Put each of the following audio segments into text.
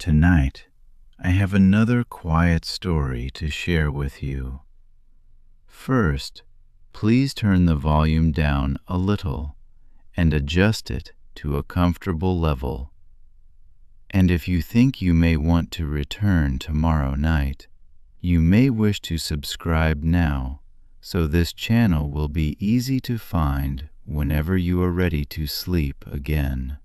Tonight, I have another quiet story to share with you. First, please turn the volume down a little and adjust it to a comfortable level. And if you think you may want to return tomorrow night, you may wish to subscribe now, so this channel will be easy to find whenever you are ready to sleep again.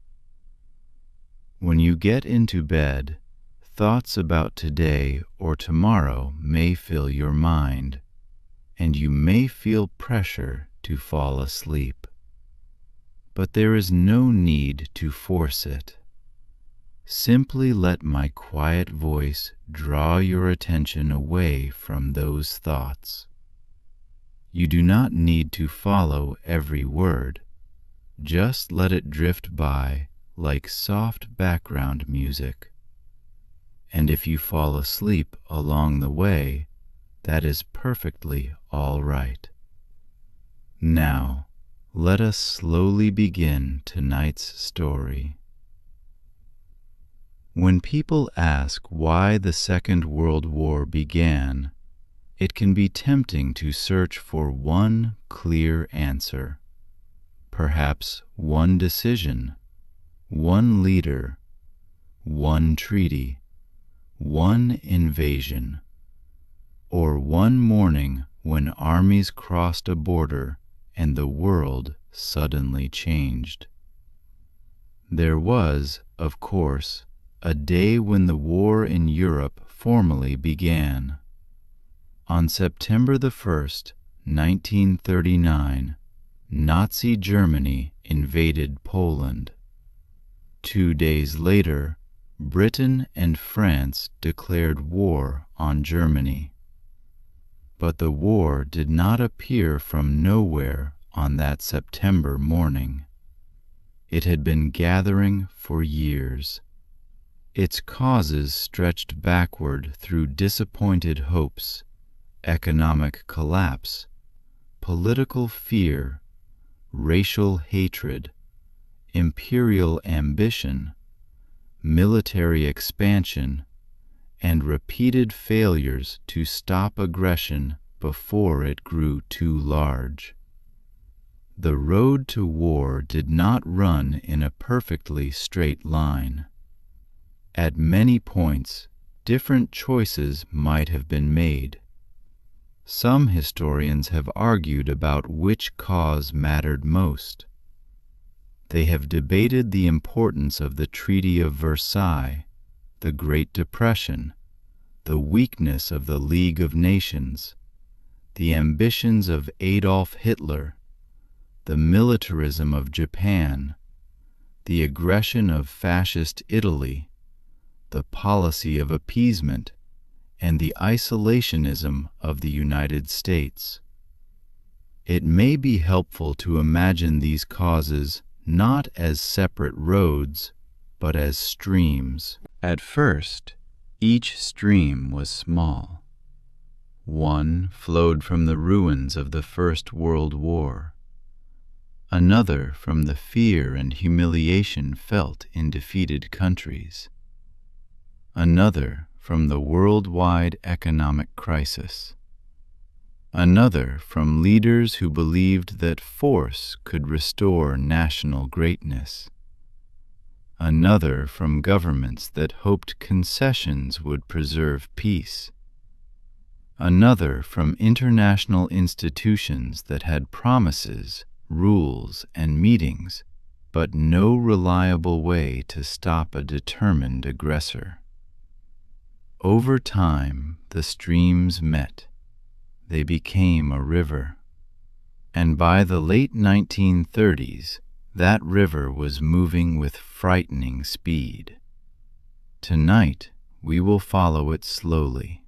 When you get into bed, thoughts about today or tomorrow may fill your mind, and you may feel pressure to fall asleep. But there is no need to force it. Simply let my quiet voice draw your attention away from those thoughts. You do not need to follow every word. Just let it drift by like soft background music. And if you fall asleep along the way, that is perfectly all right. Now, let us slowly begin tonight's story. When people ask why the Second World War began, it can be tempting to search for one clear answer. Perhaps one decision, one leader, one treaty, one invasion, or one morning when armies crossed a border and the world suddenly changed. There was, of course, a day when the war in Europe formally began. On September the 1st, 1939, Nazi Germany invaded Poland. 2 days later, Britain and France declared war on Germany. But the war did not appear from nowhere on that September morning. It had been gathering for years. Its causes stretched backward through disappointed hopes, economic collapse, political fear, racial hatred, imperial ambition, military expansion, and repeated failures to stop aggression before it grew too large. The road to war did not run in a perfectly straight line. At many points, different choices might have been made. Some historians have argued about which cause mattered most. They have debated the importance of the Treaty of Versailles, the Great Depression, the weakness of the League of Nations, the ambitions of Adolf Hitler, the militarism of Japan, the aggression of fascist Italy, the policy of appeasement, and the isolationism of the United States. It may be helpful to imagine these causes not as separate roads, but as streams. At first, each stream was small. One flowed from the ruins of the First World War, another from the fear and humiliation felt in defeated countries, another from the worldwide economic crisis, another from leaders who believed that force could restore national greatness, another from governments that hoped concessions would preserve peace, another from international institutions that had promises, rules, and meetings, but no reliable way to stop a determined aggressor. Over time, the streams met. They became a river. And by the late 1930s, that river was moving with frightening speed. Tonight, we will follow it slowly.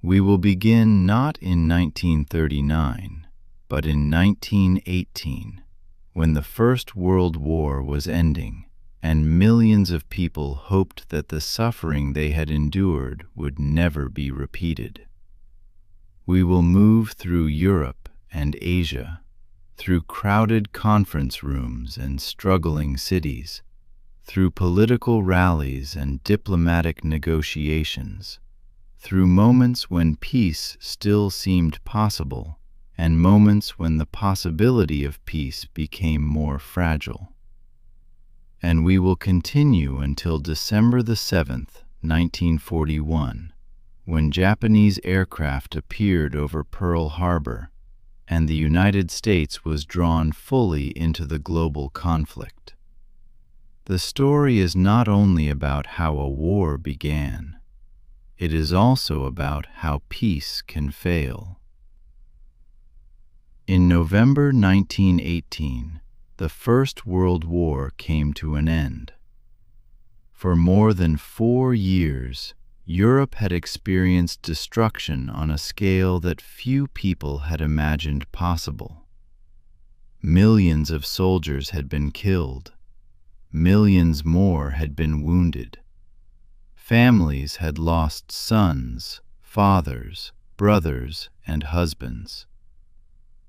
We will begin not in 1939, but in 1918, when the First World War was ending, and millions of people hoped that the suffering they had endured would never be repeated. We will move through Europe and Asia, through crowded conference rooms and struggling cities, through political rallies and diplomatic negotiations, through moments when peace still seemed possible, and moments when the possibility of peace became more fragile. And we will continue until December the 7th, 1941, when Japanese aircraft appeared over Pearl Harbor, and the United States was drawn fully into the global conflict. The story is not only about how a war began, it is also about how peace can fail. In November 1918, the First World War came to an end. For more than 4 years, Europe had experienced destruction on a scale that few people had imagined possible. Millions of soldiers had been killed. Millions more had been wounded. Families had lost sons, fathers, brothers, and husbands.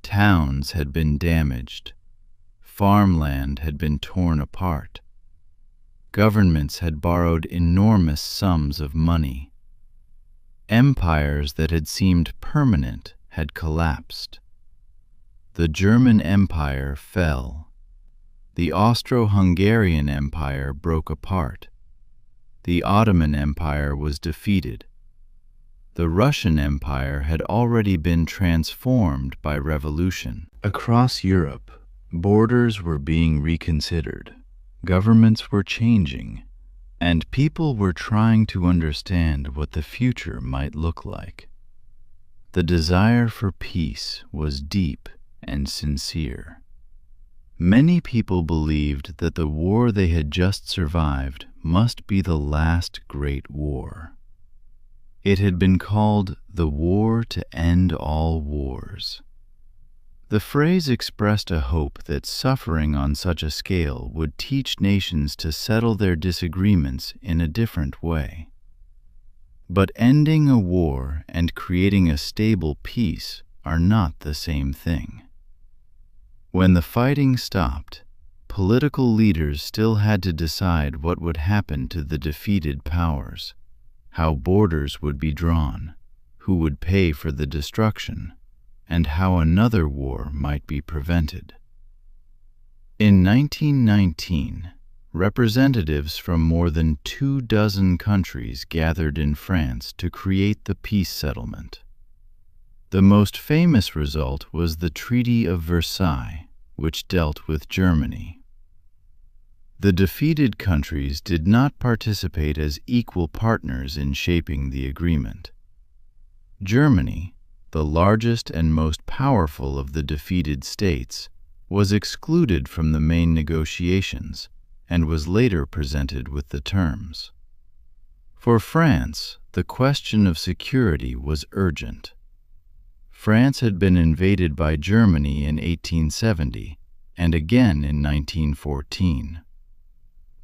Towns had been damaged. Farmland had been torn apart. Governments had borrowed enormous sums of money. Empires that had seemed permanent had collapsed. The German Empire fell. The Austro-Hungarian Empire broke apart. The Ottoman Empire was defeated. The Russian Empire had already been transformed by revolution. Across Europe, borders were being reconsidered. Governments were changing, and people were trying to understand what the future might look like. The desire for peace was deep and sincere. Many people believed that the war they had just survived must be the last great war. It had been called the war to end all wars. The phrase expressed a hope that suffering on such a scale would teach nations to settle their disagreements in a different way. But ending a war and creating a stable peace are not the same thing. When the fighting stopped, political leaders still had to decide what would happen to the defeated powers, how borders would be drawn, who would pay for the destruction, and how another war might be prevented. In 1919, representatives from more than 24 countries gathered in France to create the peace settlement. The most famous result was the Treaty of Versailles, which dealt with Germany. The defeated countries did not participate as equal partners in shaping the agreement. Germany, the largest and most powerful of the defeated states, was excluded from the main negotiations and was later presented with the terms. For France, the question of security was urgent. France had been invaded by Germany in 1870 and again in 1914.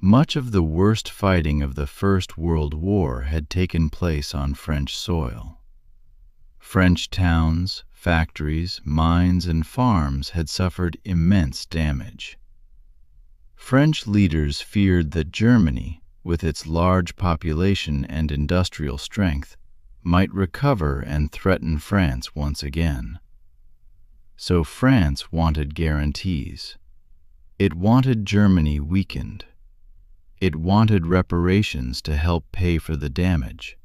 Much of the worst fighting of the First World War had taken place on French soil. French towns, factories, mines, and farms had suffered immense damage. French leaders feared that Germany, with its large population and industrial strength, might recover and threaten France once again. So France wanted guarantees. It wanted Germany weakened. It wanted reparations to help pay for the damage.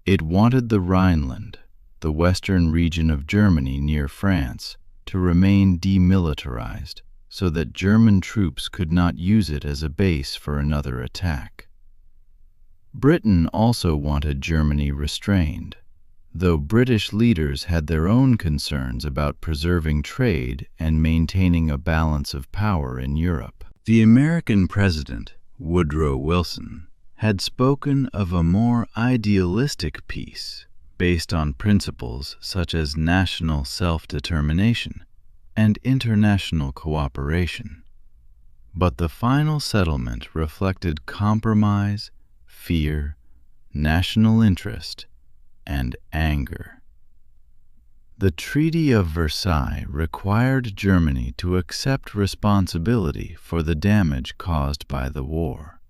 It wanted the Rhineland, the western region of Germany near France, to remain demilitarized so that German troops could not use it as a base for another attack. Britain also wanted Germany restrained, though British leaders had their own concerns about preserving trade and maintaining a balance of power in Europe. The American president, Woodrow Wilson, had spoken of a more idealistic peace based on principles such as national self-determination and international cooperation. But the final settlement reflected compromise, fear, national interest, and anger. The Treaty of Versailles required Germany to accept responsibility for the damage caused by the war.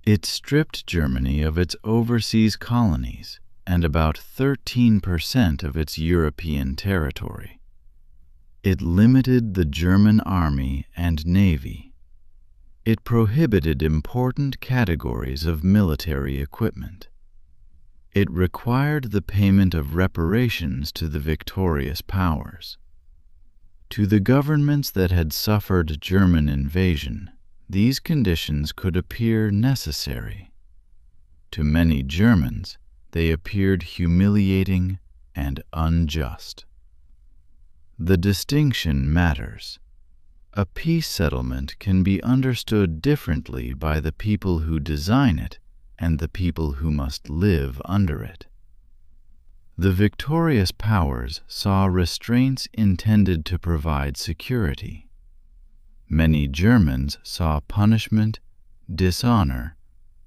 It stripped Germany of its overseas colonies and about 13% of its European territory. It limited the German army and navy. It prohibited important categories of military equipment. It required the payment of reparations to the victorious powers. To the governments that had suffered German invasion, these conditions could appear necessary. To many Germans, they appeared humiliating and unjust. The distinction matters. A peace settlement can be understood differently by the people who design it and the people who must live under it. The victorious powers saw restraints intended to provide security. Many Germans saw punishment, dishonor,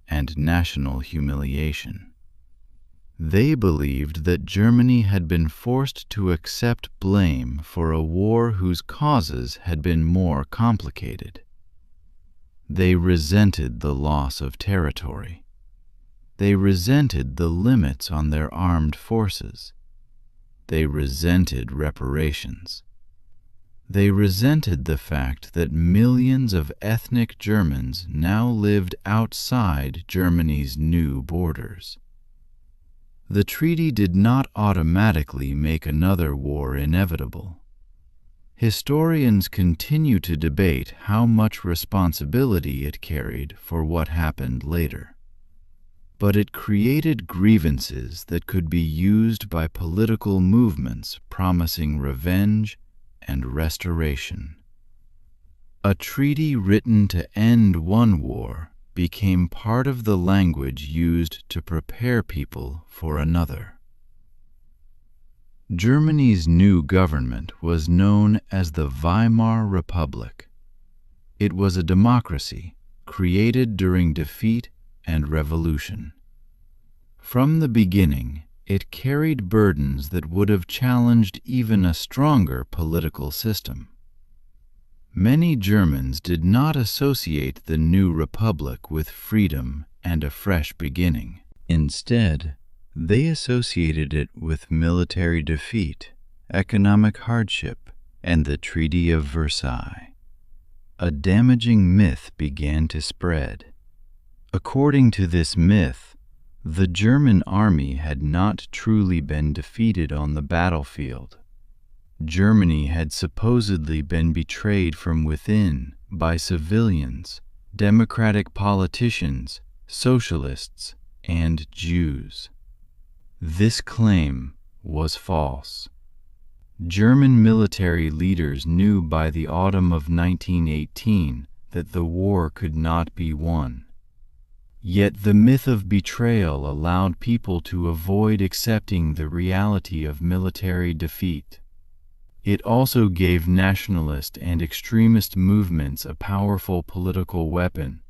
and national humiliation. They believed that Germany had been forced to accept blame for a war whose causes had been more complicated. They resented the loss of territory. They resented the limits on their armed forces. They resented reparations. They resented the fact that millions of ethnic Germans now lived outside Germany's new borders. The treaty did not automatically make another war inevitable. Historians continue to debate how much responsibility it carried for what happened later. But it created grievances that could be used by political movements promising revenge and restoration. A treaty written to end one war became part of the language used to prepare people for another. Germany's new government was known as the Weimar Republic. It was a democracy created during defeat and revolution. From the beginning, it carried burdens that would have challenged even a stronger political system. Many Germans did not associate the new republic with freedom and a fresh beginning. Instead, they associated it with military defeat, economic hardship, and the Treaty of Versailles. A damaging myth began to spread. According to this myth, the German army had not truly been defeated on the battlefield. Germany had supposedly been betrayed from within by civilians, democratic politicians, socialists, and Jews. This claim was false. German military leaders knew by the autumn of 1918 that the war could not be won. Yet the myth of betrayal allowed people to avoid accepting the reality of military defeat. It also gave nationalist and extremist movements a powerful political weapon.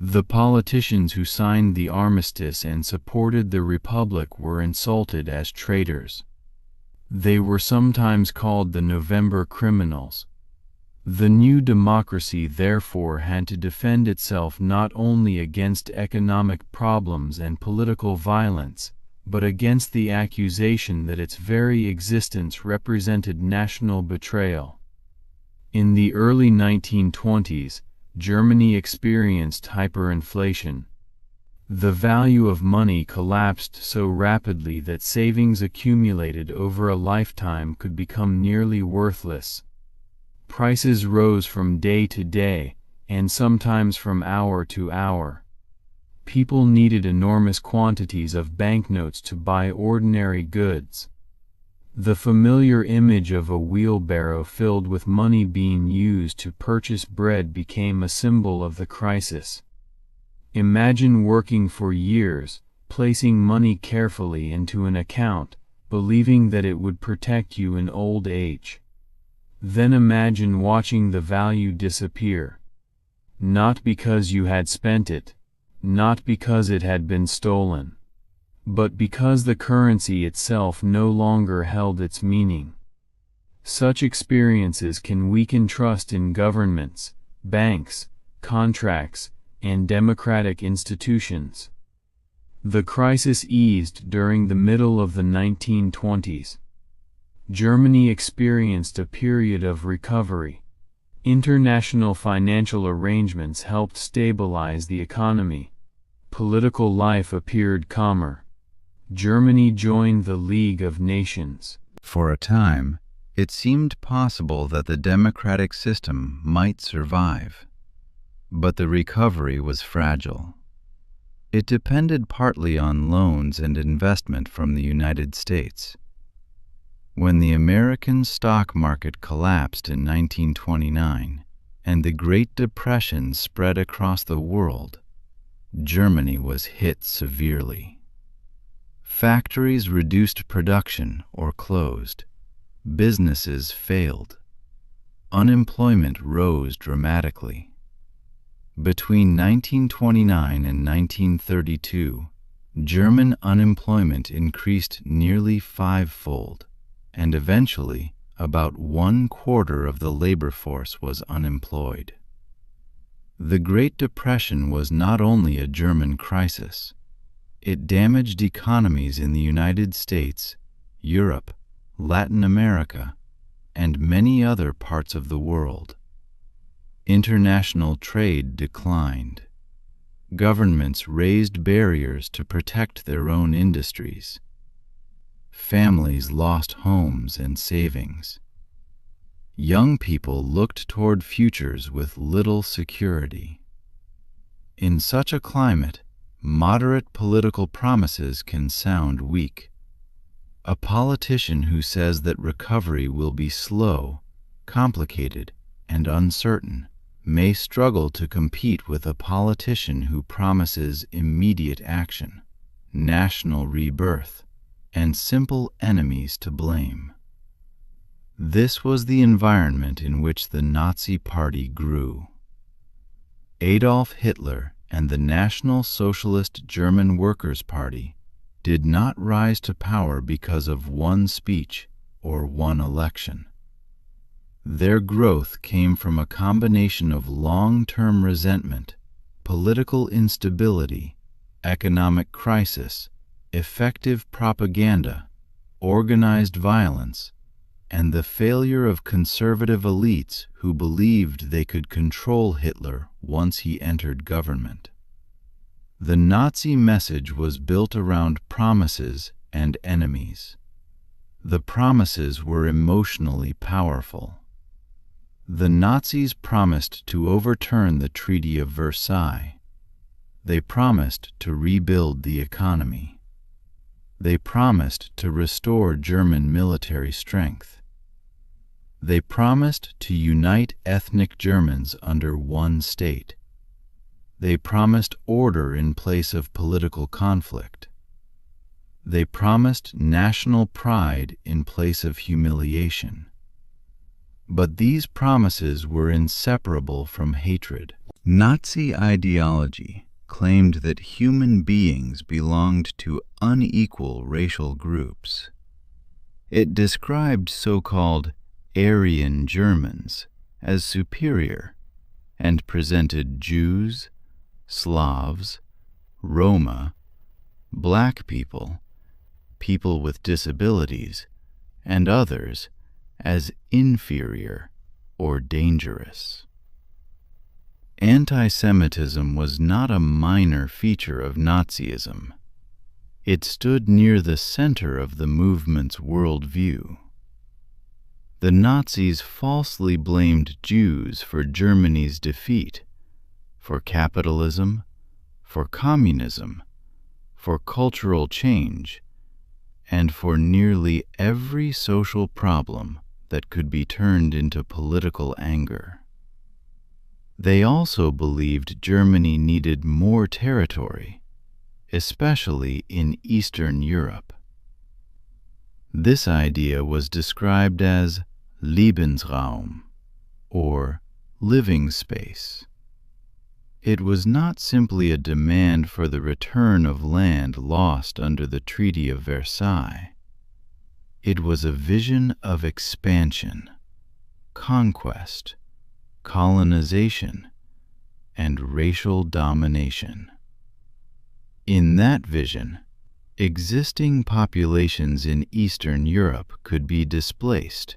The politicians who signed the armistice and supported the Republic were insulted as traitors. They were sometimes called the November criminals. The new democracy therefore had to defend itself not only against economic problems and political violence, but against the accusation that its very existence represented national betrayal. In the early 1920s, Germany experienced hyperinflation. The value of money collapsed so rapidly that savings accumulated over a lifetime could become nearly worthless. Prices rose from day to day, and sometimes from hour to hour. People needed enormous quantities of banknotes to buy ordinary goods. The familiar image of a wheelbarrow filled with money being used to purchase bread became a symbol of the crisis. Imagine working for years, placing money carefully into an account, believing that it would protect you in old age. Then imagine watching the value disappear. Not because you had spent it, not because it had been stolen, but because the currency itself no longer held its meaning. Such experiences can weaken trust in governments, banks, contracts, and democratic institutions. The crisis eased during the middle of the 1920s. Germany experienced a period of recovery. International financial arrangements helped stabilize the economy. Political life appeared calmer. Germany joined the League of Nations. For a time, it seemed possible that the democratic system might survive. But the recovery was fragile. It depended partly on loans and investment from the United States. When the American stock market collapsed in 1929 and the Great Depression spread across the world, Germany was hit severely. Factories reduced production or closed. Businesses failed. Unemployment rose dramatically. Between 1929 and 1932, German unemployment increased nearly fivefold, and eventually about 1/4 of the labor force was unemployed. The Great Depression was not only a German crisis. It damaged economies in the United States, Europe, Latin America, and many other parts of the world. International trade declined. Governments raised barriers to protect their own industries. Families lost homes and savings. Young people looked toward futures with little security. In such a climate, moderate political promises can sound weak. A politician who says that recovery will be slow, complicated, and uncertain may struggle to compete with a politician who promises immediate action, national rebirth, and simple enemies to blame. This was the environment in which the Nazi Party grew. Adolf Hitler and the National Socialist German Workers' Party did not rise to power because of one speech or one election. Their growth came from a combination of long-term resentment, political instability, economic crisis, effective propaganda, organized violence, and the failure of conservative elites who believed they could control Hitler once he entered government. The Nazi message was built around promises and enemies. The promises were emotionally powerful. The Nazis promised to overturn the Treaty of Versailles. They promised to rebuild the economy. They promised to restore German military strength. They promised to unite ethnic Germans under one state. They promised order in place of political conflict. They promised national pride in place of humiliation. But these promises were inseparable from hatred. Nazi ideology claimed that human beings belonged to unequal racial groups. It described so-called Aryan Germans as superior and presented Jews, Slavs, Roma, black people, people with disabilities, and others as inferior or dangerous. Anti-Semitism was not a minor feature of Nazism. It stood near the center of the movement's worldview. The Nazis falsely blamed Jews for Germany's defeat, for capitalism, for communism, for cultural change, and for nearly every social problem that could be turned into political anger. They also believed Germany needed more territory, especially in Eastern Europe. This idea was described as Lebensraum, or living space. It was not simply a demand for the return of land lost under the Treaty of Versailles. It was a vision of expansion, conquest, colonization, and racial domination. In that vision, existing populations in Eastern Europe could be displaced,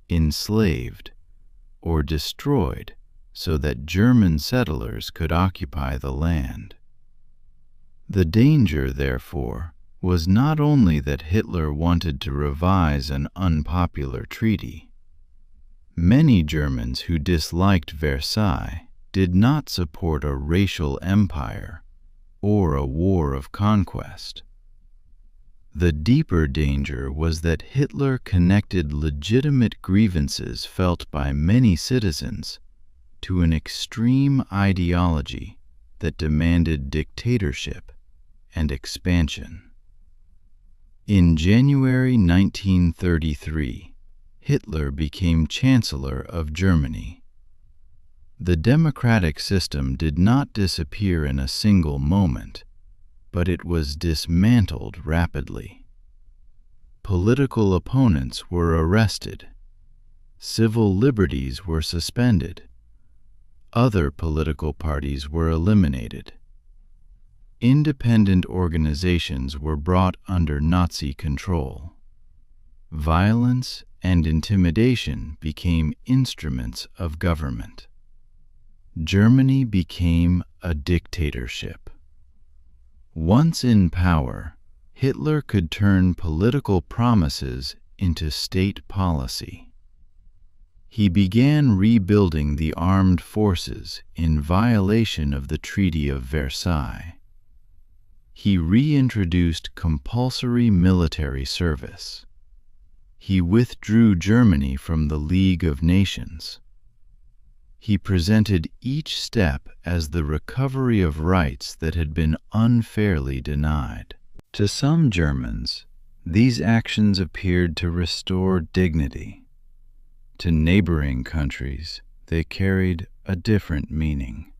enslaved, or destroyed so that German settlers could occupy the land. The danger, therefore, was not only that Hitler wanted to revise an unpopular treaty. Many Germans who disliked Versailles did not support a racial empire or a war of conquest. The deeper danger was that Hitler connected legitimate grievances felt by many citizens to an extreme ideology that demanded dictatorship and expansion. In January 1933, Hitler became Chancellor of Germany. The democratic system did not disappear in a single moment, but it was dismantled rapidly. Political opponents were arrested. Civil liberties were suspended. Other political parties were eliminated. Independent organizations were brought under Nazi control. Violence and intimidation became instruments of government. Germany became a dictatorship. Once in power, Hitler could turn political promises into state policy. He began rebuilding the armed forces in violation of the Treaty of Versailles. He reintroduced compulsory military service. He withdrew Germany from the League of Nations. He presented each step as the recovery of rights that had been unfairly denied. To some Germans, these actions appeared to restore dignity. To neighboring countries, they carried a different meaning.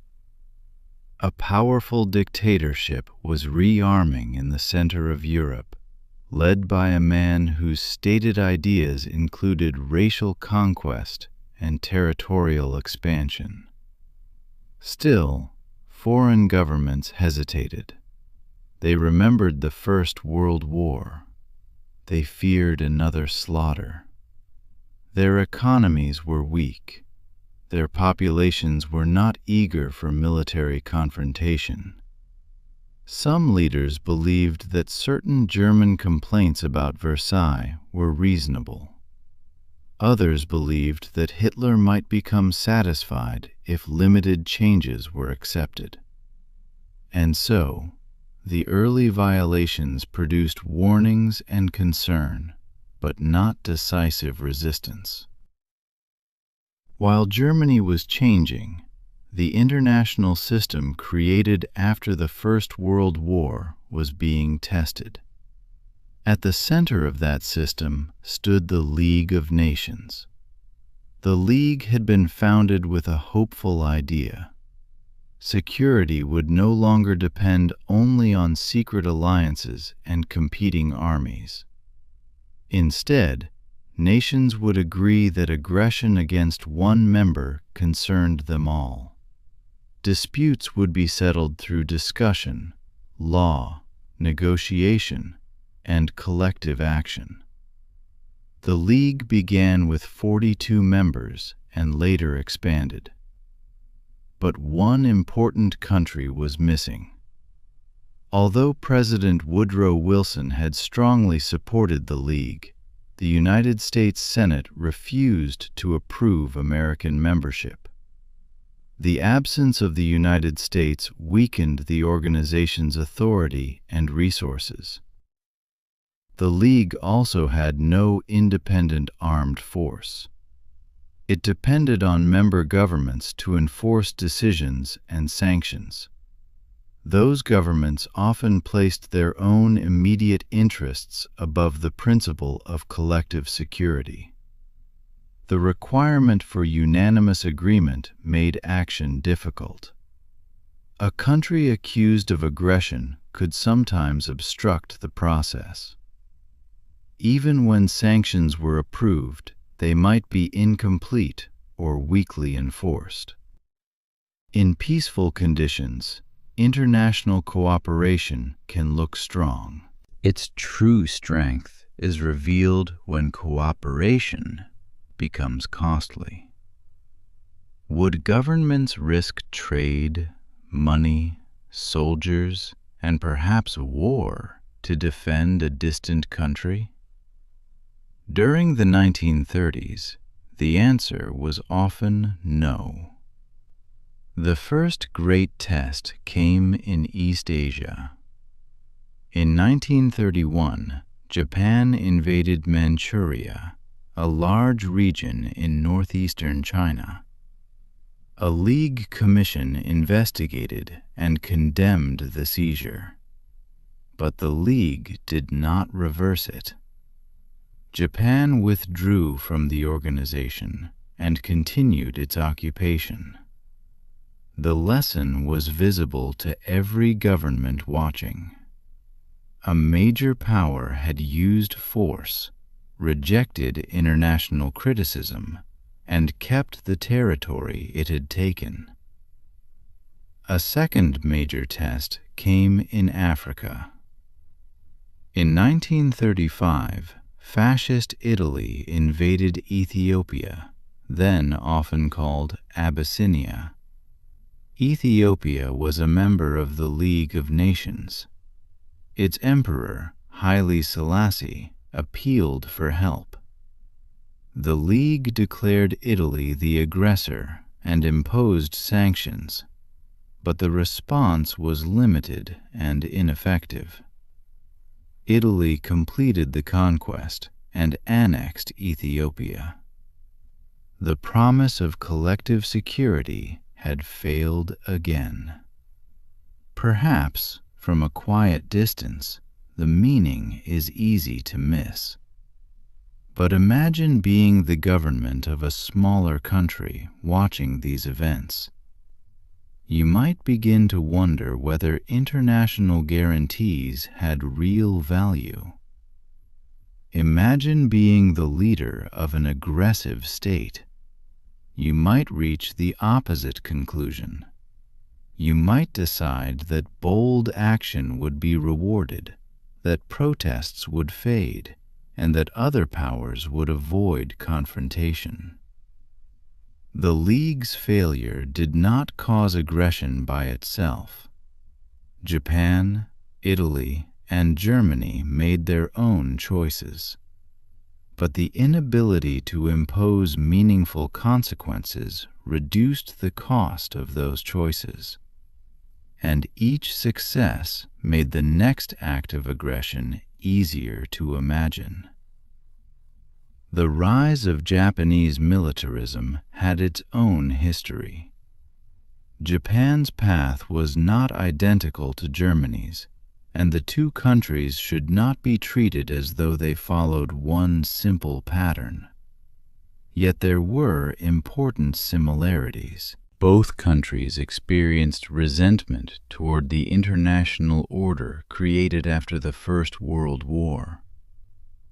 A powerful dictatorship was rearming in the center of Europe, led by a man whose stated ideas included racial conquest and territorial expansion. Still, foreign governments hesitated. They remembered the First World War. They feared another slaughter. Their economies were weak. Their populations were not eager for military confrontation. Some leaders believed that certain German complaints about Versailles were reasonable. Others believed that Hitler might become satisfied if limited changes were accepted. And so, the early violations produced warnings and concern, but not decisive resistance. While Germany was changing, the international system created after the First World War was being tested. At the center of that system stood the League of Nations. The League had been founded with a hopeful idea. Security would no longer depend only on secret alliances and competing armies. Instead, nations would agree that aggression against one member concerned them all. Disputes would be settled through discussion, law, negotiation, and collective action. The League began with 42 members and later expanded. But one important country was missing. Although President Woodrow Wilson had strongly supported the League, the United States Senate refused to approve American membership. The absence of the United States weakened the organization's authority and resources. The League also had no independent armed force. It depended on member governments to enforce decisions and sanctions. Those governments often placed their own immediate interests above the principle of collective security. The requirement for unanimous agreement made action difficult. A country accused of aggression could sometimes obstruct the process. Even when sanctions were approved, they might be incomplete or weakly enforced. In peaceful conditions, international cooperation can look strong. Its true strength is revealed when cooperation becomes costly. Would governments risk trade, money, soldiers, and perhaps war to defend a distant country? During the 1930s, the answer was often no. The first great test came in East Asia. In 1931, Japan invaded Manchuria, a large region in northeastern China. A League commission investigated and condemned the seizure, but the League did not reverse it. Japan withdrew from the organization and continued its occupation. The lesson was visible to every government watching. A major power had used force, rejected international criticism, and kept the territory it had taken. A second major test came in Africa. In 1935, Fascist Italy invaded Ethiopia, then often called Abyssinia. Ethiopia was a member of the League of Nations. Its emperor, Haile Selassie, appealed for help. The League declared Italy the aggressor and imposed sanctions, but the response was limited and ineffective. Italy completed the conquest and annexed Ethiopia. The promise of collective security had failed again. Perhaps, from a quiet distance, the meaning is easy to miss. But imagine being the government of a smaller country watching these events. You might begin to wonder whether international guarantees had real value. Imagine being the leader of an aggressive state. You might reach the opposite conclusion. You might decide that bold action would be rewarded, that protests would fade, and that other powers would avoid confrontation. The League's failure did not cause aggression by itself. Japan, Italy, and Germany made their own choices. But the inability to impose meaningful consequences reduced the cost of those choices. And each success made the next act of aggression easier to imagine. The rise of Japanese militarism had its own history. Japan's path was not identical to Germany's, and the two countries should not be treated as though they followed one simple pattern. Yet there were important similarities. Both countries experienced resentment toward the international order created after the First World War.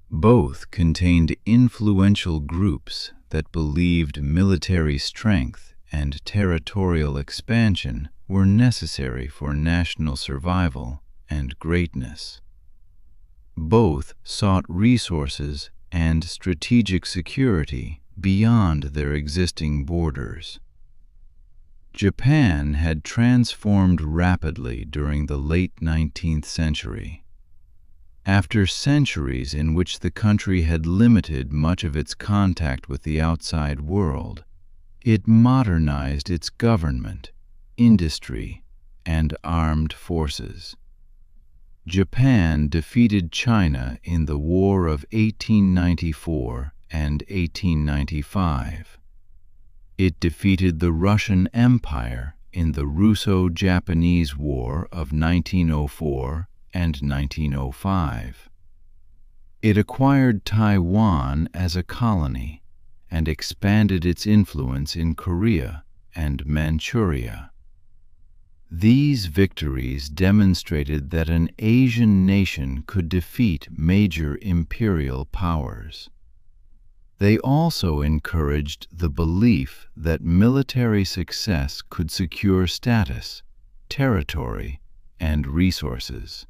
Both contained influential groups that believed military strength and territorial expansion were necessary for national survival and greatness. Both sought resources and strategic security beyond their existing borders. Japan had transformed rapidly during the late 19th century. After centuries in which the country had limited much of its contact with the outside world, it modernized its government, industry, and armed forces. Japan defeated China in the War of 1894 and 1895. It defeated the Russian Empire in the Russo-Japanese War of 1904 and 1905. It acquired Taiwan as a colony and expanded its influence in Korea and Manchuria. These victories demonstrated that an Asian nation could defeat major imperial powers. They also encouraged the belief that military success could secure status, territory, and resources.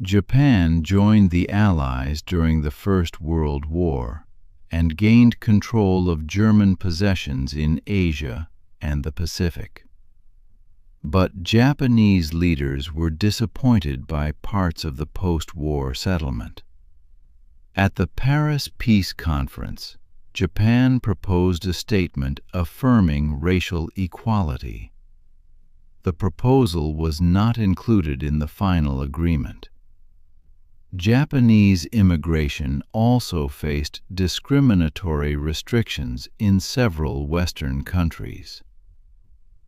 Japan joined the Allies during the First World War and gained control of German possessions in Asia and the Pacific. But Japanese leaders were disappointed by parts of the post-war settlement. At the Paris Peace Conference, Japan proposed a statement affirming racial equality. The proposal was not included in the final agreement. Japanese immigration also faced discriminatory restrictions in several Western countries.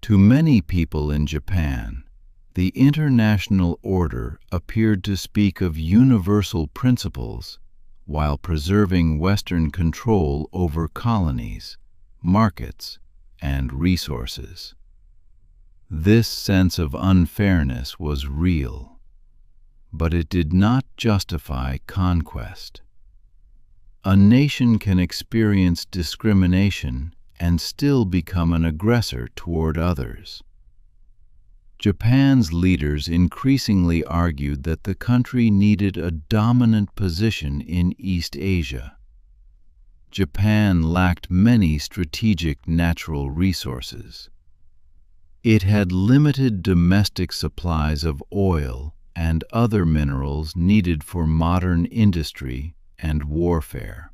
To many people in Japan, the international order appeared to speak of universal principles while preserving Western control over colonies, markets, and resources. This sense of unfairness was real, but it did not justify conquest. A nation can experience discrimination and still become an aggressor toward others. Japan's leaders increasingly argued that the country needed a dominant position in East Asia. Japan lacked many strategic natural resources. It had limited domestic supplies of oil and other minerals needed for modern industry and warfare.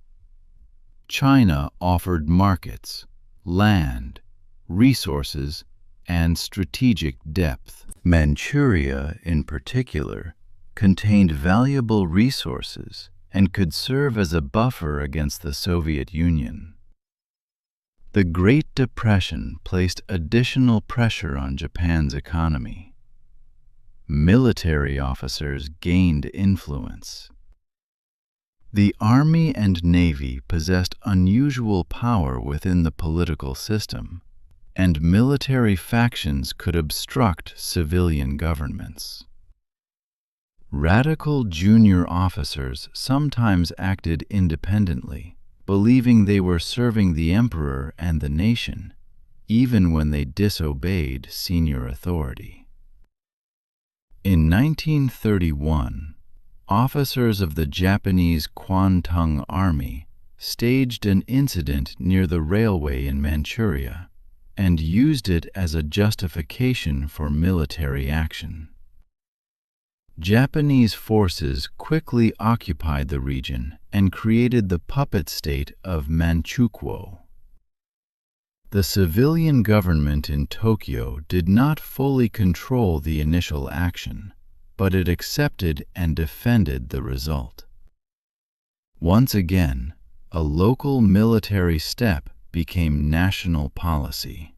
China offered markets, land, resources, and strategic depth. Manchuria, in particular, contained valuable resources and could serve as a buffer against the Soviet Union. The Great Depression placed additional pressure on Japan's economy. Military officers gained influence. The Army and Navy possessed unusual power within the political system, and military factions could obstruct civilian governments. Radical junior officers sometimes acted independently, believing they were serving the emperor and the nation, even when they disobeyed senior authority. In 1931, officers of the Japanese Kwantung Army staged an incident near the railway in Manchuria and used it as a justification for military action. Japanese forces quickly occupied the region and created the puppet state of Manchukuo. The civilian government in Tokyo did not fully control the initial action, but it accepted and defended the result. Once again, a local military step became national policy.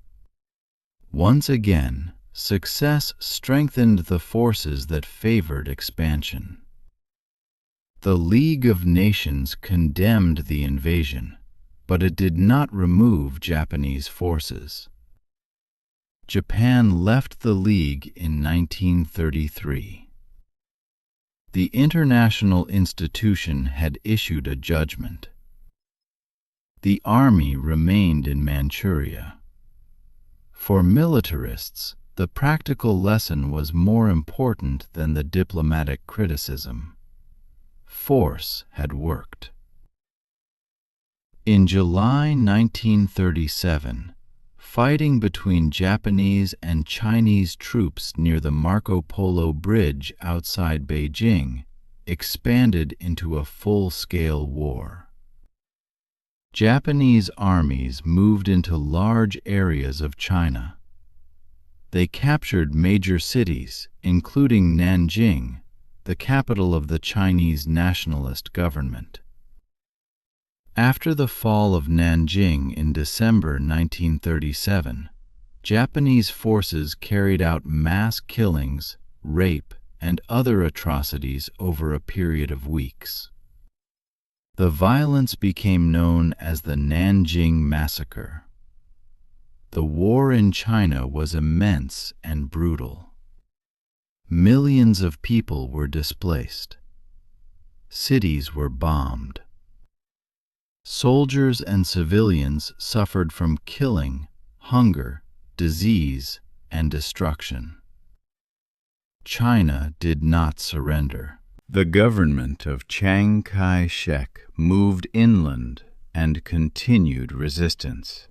Once again, success strengthened the forces that favored expansion. The League of Nations condemned the invasion, but it did not remove Japanese forces. Japan left the League in 1933. The international institution had issued a judgment. The army remained in Manchuria. For militarists, the practical lesson was more important than the diplomatic criticism. Force had worked. In July 1937, fighting between Japanese and Chinese troops near the Marco Polo Bridge outside Beijing expanded into a full-scale war. Japanese armies moved into large areas of China. They captured major cities, including Nanjing, the capital of the Chinese nationalist government. After the fall of Nanjing in December 1937, Japanese forces carried out mass killings, rape, and other atrocities over a period of weeks. The violence became known as the Nanjing Massacre. The war in China was immense and brutal. Millions of people were displaced. Cities were bombed. Soldiers and civilians suffered from killing, hunger, disease, and destruction. China did not surrender. The government of Chiang Kai-shek moved inland and continued resistance.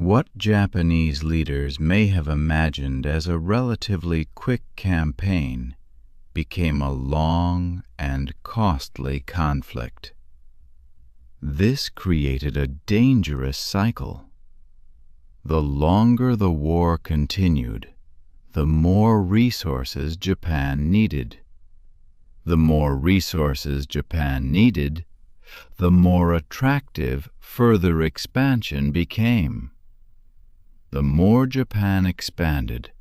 What Japanese leaders may have imagined as a relatively quick campaign became a long and costly conflict. This created a dangerous cycle. The longer the war continued, the more resources Japan needed. The more resources Japan needed, the more attractive further expansion became. The more Japan expanded,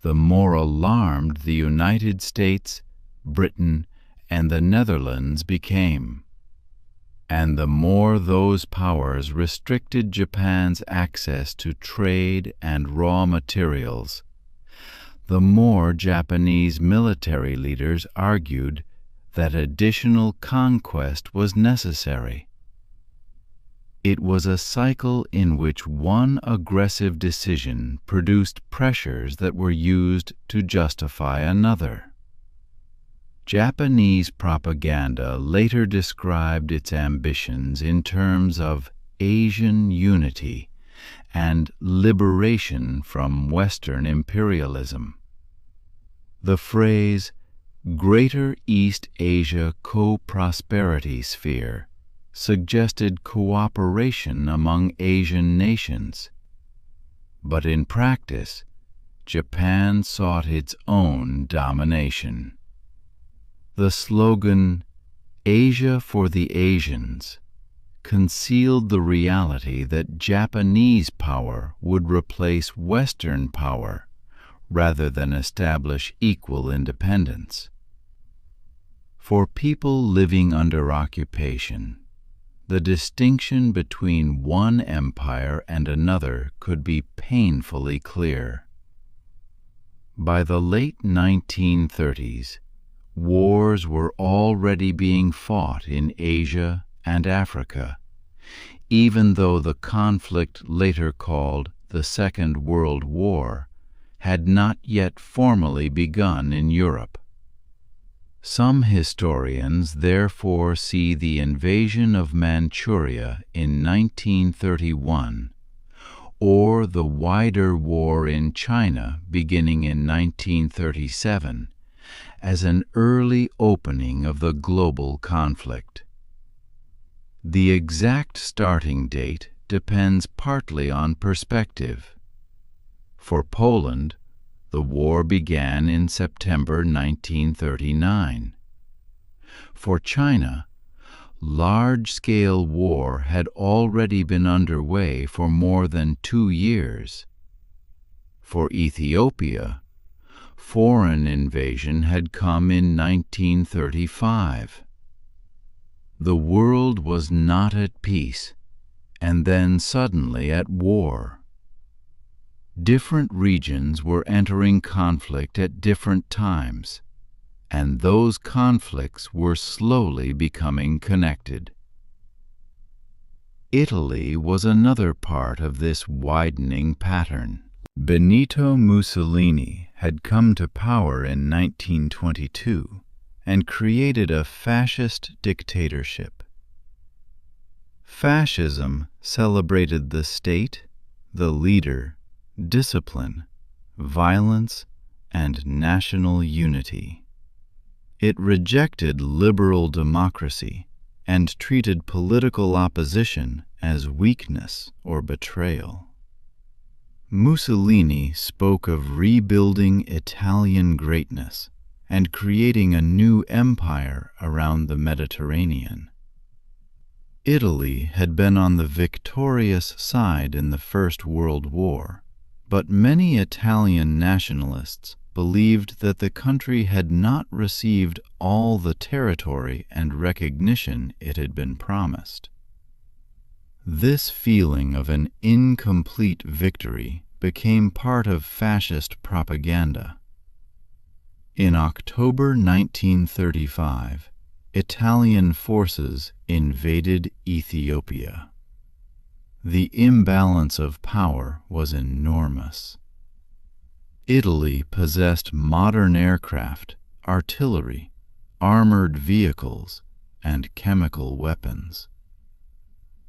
the more alarmed the United States, Britain, and the Netherlands became. And the more those powers restricted Japan's access to trade and raw materials, the more Japanese military leaders argued that additional conquest was necessary. It was a cycle in which one aggressive decision produced pressures that were used to justify another. Japanese propaganda later described its ambitions in terms of Asian unity and liberation from Western imperialism. The phrase Greater East Asia Co-Prosperity Sphere suggested cooperation among Asian nations. But in practice, Japan sought its own domination. The slogan, Asia for the Asians, concealed the reality that Japanese power would replace Western power rather than establish equal independence. For people living under occupation, the distinction between one empire and another could be painfully clear. By the late 1930s, wars were already being fought in Asia and Africa, even though the conflict later called the Second World War had not yet formally begun in Europe. Some historians therefore see the invasion of Manchuria in 1931 or the wider war in China beginning in 1937 as an early opening of the global conflict. The exact starting date depends partly on perspective. For Poland, the war began in September 1939. For China, large-scale war had already been underway for more than 2 years. For Ethiopia, foreign invasion had come in 1935. The world was not at peace, and then suddenly at war. Different regions were entering conflict at different times, and those conflicts were slowly becoming connected. Italy was another part of this widening pattern. Benito Mussolini had come to power in 1922 and created a fascist dictatorship. Fascism celebrated the state, the leader, discipline, violence, and national unity. It rejected liberal democracy and treated political opposition as weakness or betrayal. Mussolini spoke of rebuilding Italian greatness and creating a new empire around the Mediterranean. Italy had been on the victorious side in the First World War, but many Italian nationalists believed that the country had not received all the territory and recognition it had been promised. This feeling of an incomplete victory became part of fascist propaganda. In October 1935, Italian forces invaded Ethiopia. The imbalance of power was enormous. Italy possessed modern aircraft, artillery, armored vehicles, and chemical weapons.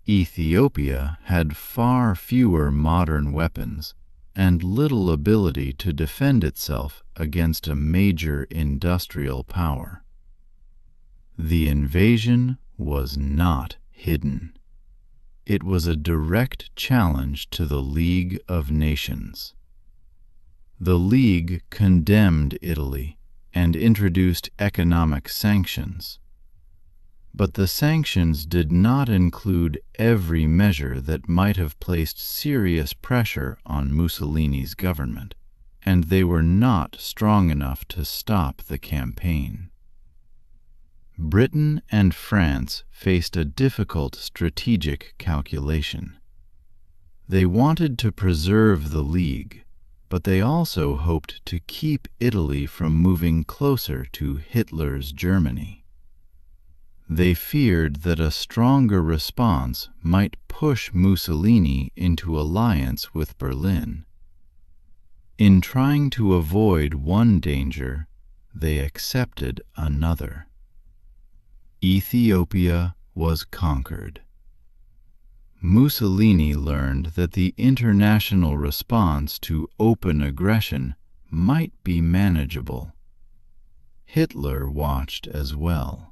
Ethiopia had far fewer modern weapons and little ability to defend itself against a major industrial power. The invasion was not hidden. It was a direct challenge to the League of Nations. The League condemned Italy and introduced economic sanctions. But the sanctions did not include every measure that might have placed serious pressure on Mussolini's government, and they were not strong enough to stop the campaign. Britain and France faced a difficult strategic calculation. They wanted to preserve the League, but they also hoped to keep Italy from moving closer to Hitler's Germany. They feared that a stronger response might push Mussolini into alliance with Berlin. In trying to avoid one danger, they accepted another. Ethiopia was conquered. Mussolini learned that the international response to open aggression might be manageable. Hitler watched as well.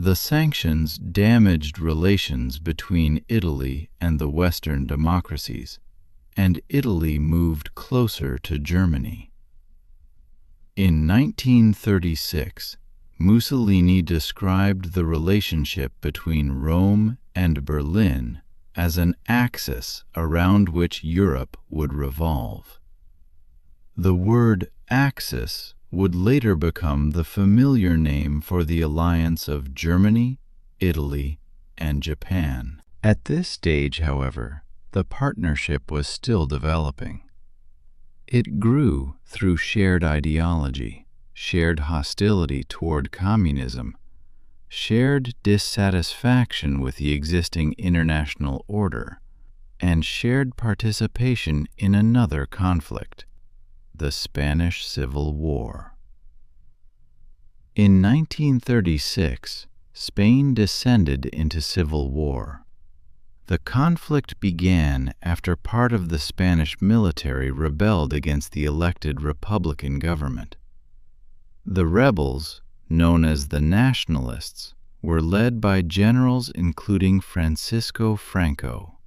The sanctions damaged relations between Italy and the Western democracies, and Italy moved closer to Germany. In 1936, Mussolini described the relationship between Rome and Berlin as an axis around which Europe would revolve. The word axis would later become the familiar name for the alliance of Germany, Italy, and Japan. At this stage, however, the partnership was still developing. It grew through shared ideology, shared hostility toward communism, shared dissatisfaction with the existing international order, and shared participation in another conflict, the Spanish Civil War. In 1936, Spain descended into civil war. The conflict began after part of the Spanish military rebelled against the elected Republican government. The rebels, known as the Nationalists, were led by generals including Francisco Franco.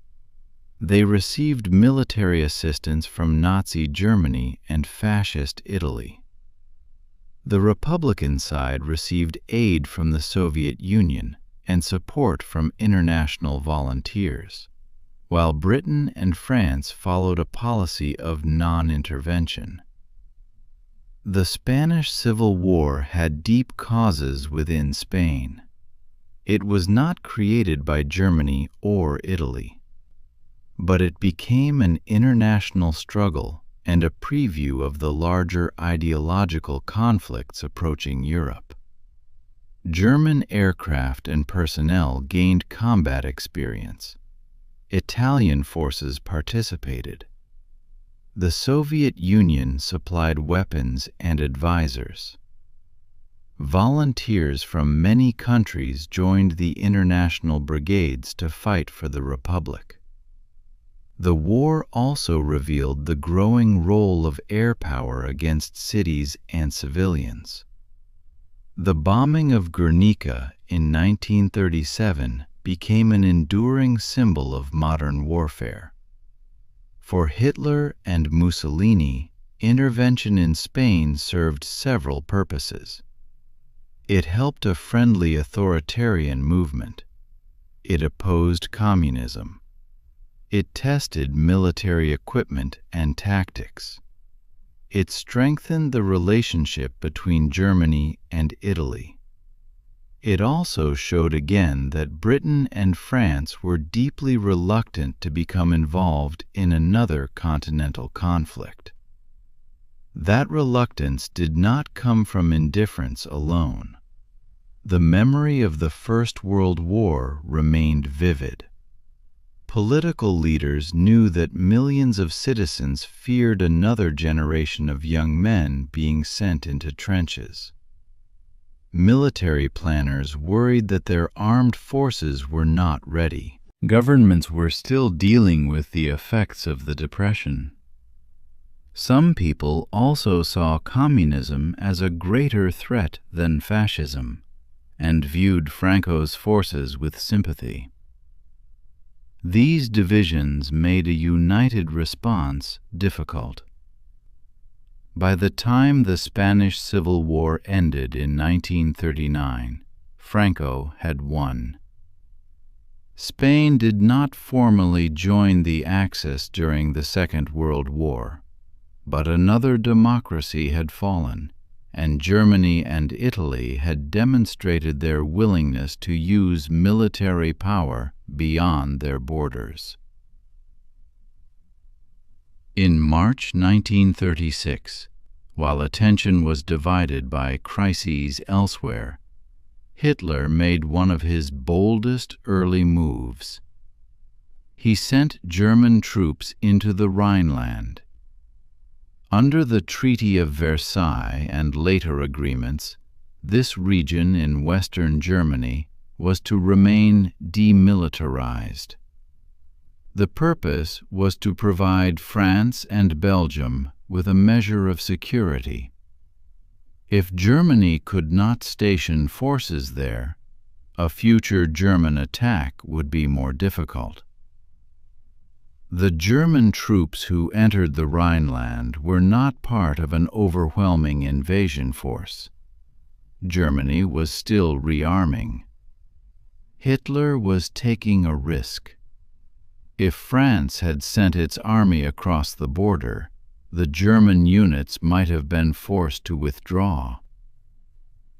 They received military assistance from Nazi Germany and Fascist Italy. The Republican side received aid from the Soviet Union and support from international volunteers, while Britain and France followed a policy of non-intervention. The Spanish Civil War had deep causes within Spain. It was not created by Germany or Italy, but it became an international struggle and a preview of the larger ideological conflicts approaching Europe. German aircraft and personnel gained combat experience. Italian forces participated. The Soviet Union supplied weapons and advisors. Volunteers from many countries joined the international brigades to fight for the Republic. The war also revealed the growing role of air power against cities and civilians. The bombing of Guernica in 1937 became an enduring symbol of modern warfare. For Hitler and Mussolini, intervention in Spain served several purposes. It helped a friendly authoritarian movement. It opposed communism. It tested military equipment and tactics. It strengthened the relationship between Germany and Italy. It also showed again that Britain and France were deeply reluctant to become involved in another continental conflict. That reluctance did not come from indifference alone. The memory of the First World War remained vivid. Political leaders knew that millions of citizens feared another generation of young men being sent into trenches. Military planners worried that their armed forces were not ready. Governments were still dealing with the effects of the Depression. Some people also saw communism as a greater threat than fascism, and viewed Franco's forces with sympathy. These divisions made a united response difficult. By the time the Spanish Civil War ended in 1939, Franco had won. Spain did not formally join the Axis during the Second World War, but another democracy had fallen, and Germany and Italy had demonstrated their willingness to use military power beyond their borders. In March 1936, while attention was divided by crises elsewhere, Hitler made one of his boldest early moves. He sent German troops into the Rhineland. Under the Treaty of Versailles and later agreements, this region in western Germany was to remain demilitarized. The purpose was to provide France and Belgium with a measure of security. If Germany could not station forces there, a future German attack would be more difficult. The German troops who entered the Rhineland were not part of an overwhelming invasion force. Germany was still rearming. Hitler was taking a risk. If France had sent its army across the border, the German units might have been forced to withdraw.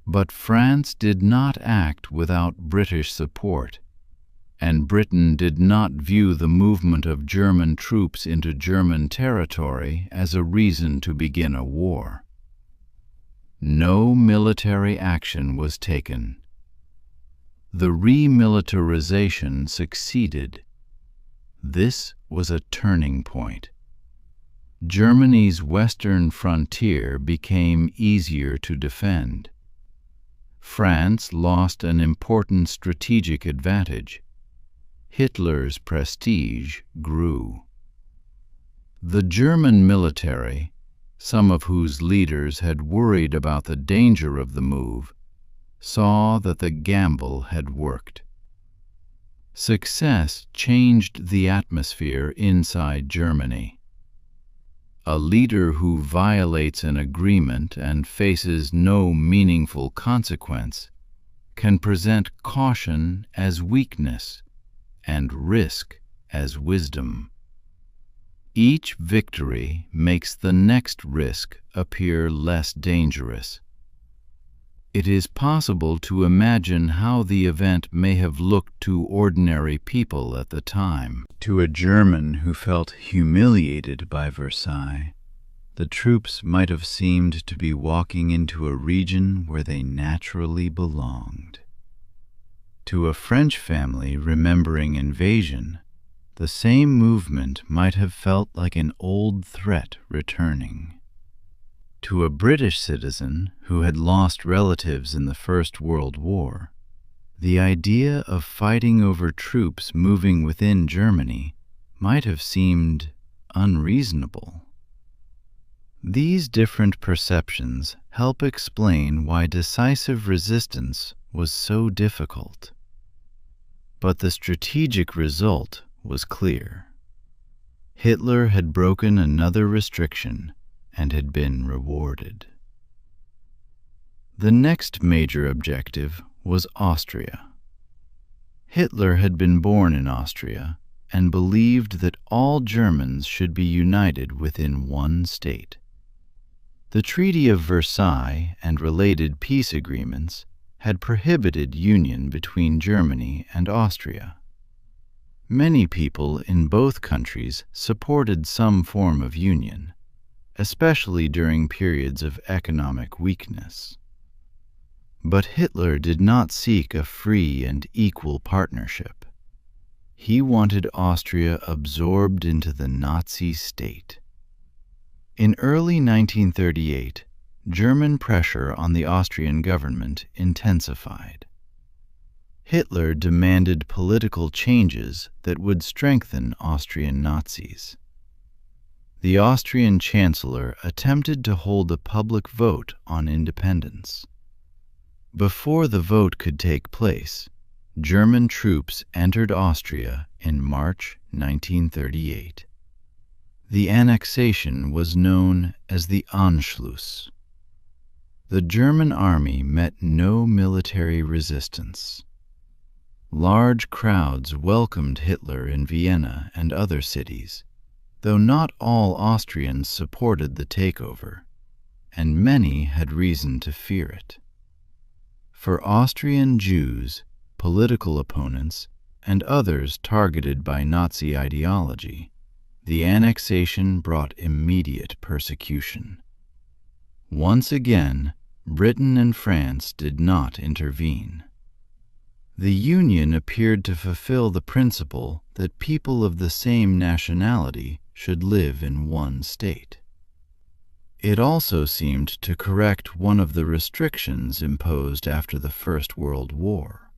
But France did not act without British support, and Britain did not view the movement of German troops into German territory as a reason to begin a war. No military action was taken. The remilitarization succeeded. This was a turning point. Germany's western frontier became easier to defend. France lost an important strategic advantage. Hitler's prestige grew. The German military, some of whose leaders had worried about the danger of the move, saw that the gamble had worked. Success changed the atmosphere inside Germany. A leader who violates an agreement and faces no meaningful consequence can present caution as weakness and risk as wisdom. Each victory makes the next risk appear less dangerous. It is possible to imagine how the event may have looked to ordinary people at the time. To a German who felt humiliated by Versailles, the troops might have seemed to be walking into a region where they naturally belonged. To a French family remembering invasion, the same movement might have felt like an old threat returning. To a British citizen who had lost relatives in the First World War, the idea of fighting over troops moving within Germany might have seemed unreasonable. These different perceptions help explain why decisive resistance was so difficult. But the strategic result was clear. Hitler had broken another restriction and had been rewarded. The next major objective was Austria. Hitler had been born in Austria and believed that all Germans should be united within one state. The Treaty of Versailles and related peace agreements had prohibited union between Germany and Austria. Many people in both countries supported some form of union, especially during periods of economic weakness. But Hitler did not seek a free and equal partnership. He wanted Austria absorbed into the Nazi state. In early 1938, German pressure on the Austrian government intensified. Hitler demanded political changes that would strengthen Austrian Nazis. The Austrian Chancellor attempted to hold a public vote on independence. Before the vote could take place, German troops entered Austria in March 1938. The annexation was known as the Anschluss. The German army met no military resistance. Large crowds welcomed Hitler in Vienna and other cities, though not all Austrians supported the takeover, and many had reason to fear it. For Austrian Jews, political opponents, and others targeted by Nazi ideology, the annexation brought immediate persecution. Once again, Britain and France did not intervene. The Union appeared to fulfill the principle that people of the same nationality should live in one state. It also seemed to correct one of the restrictions imposed after the First World War.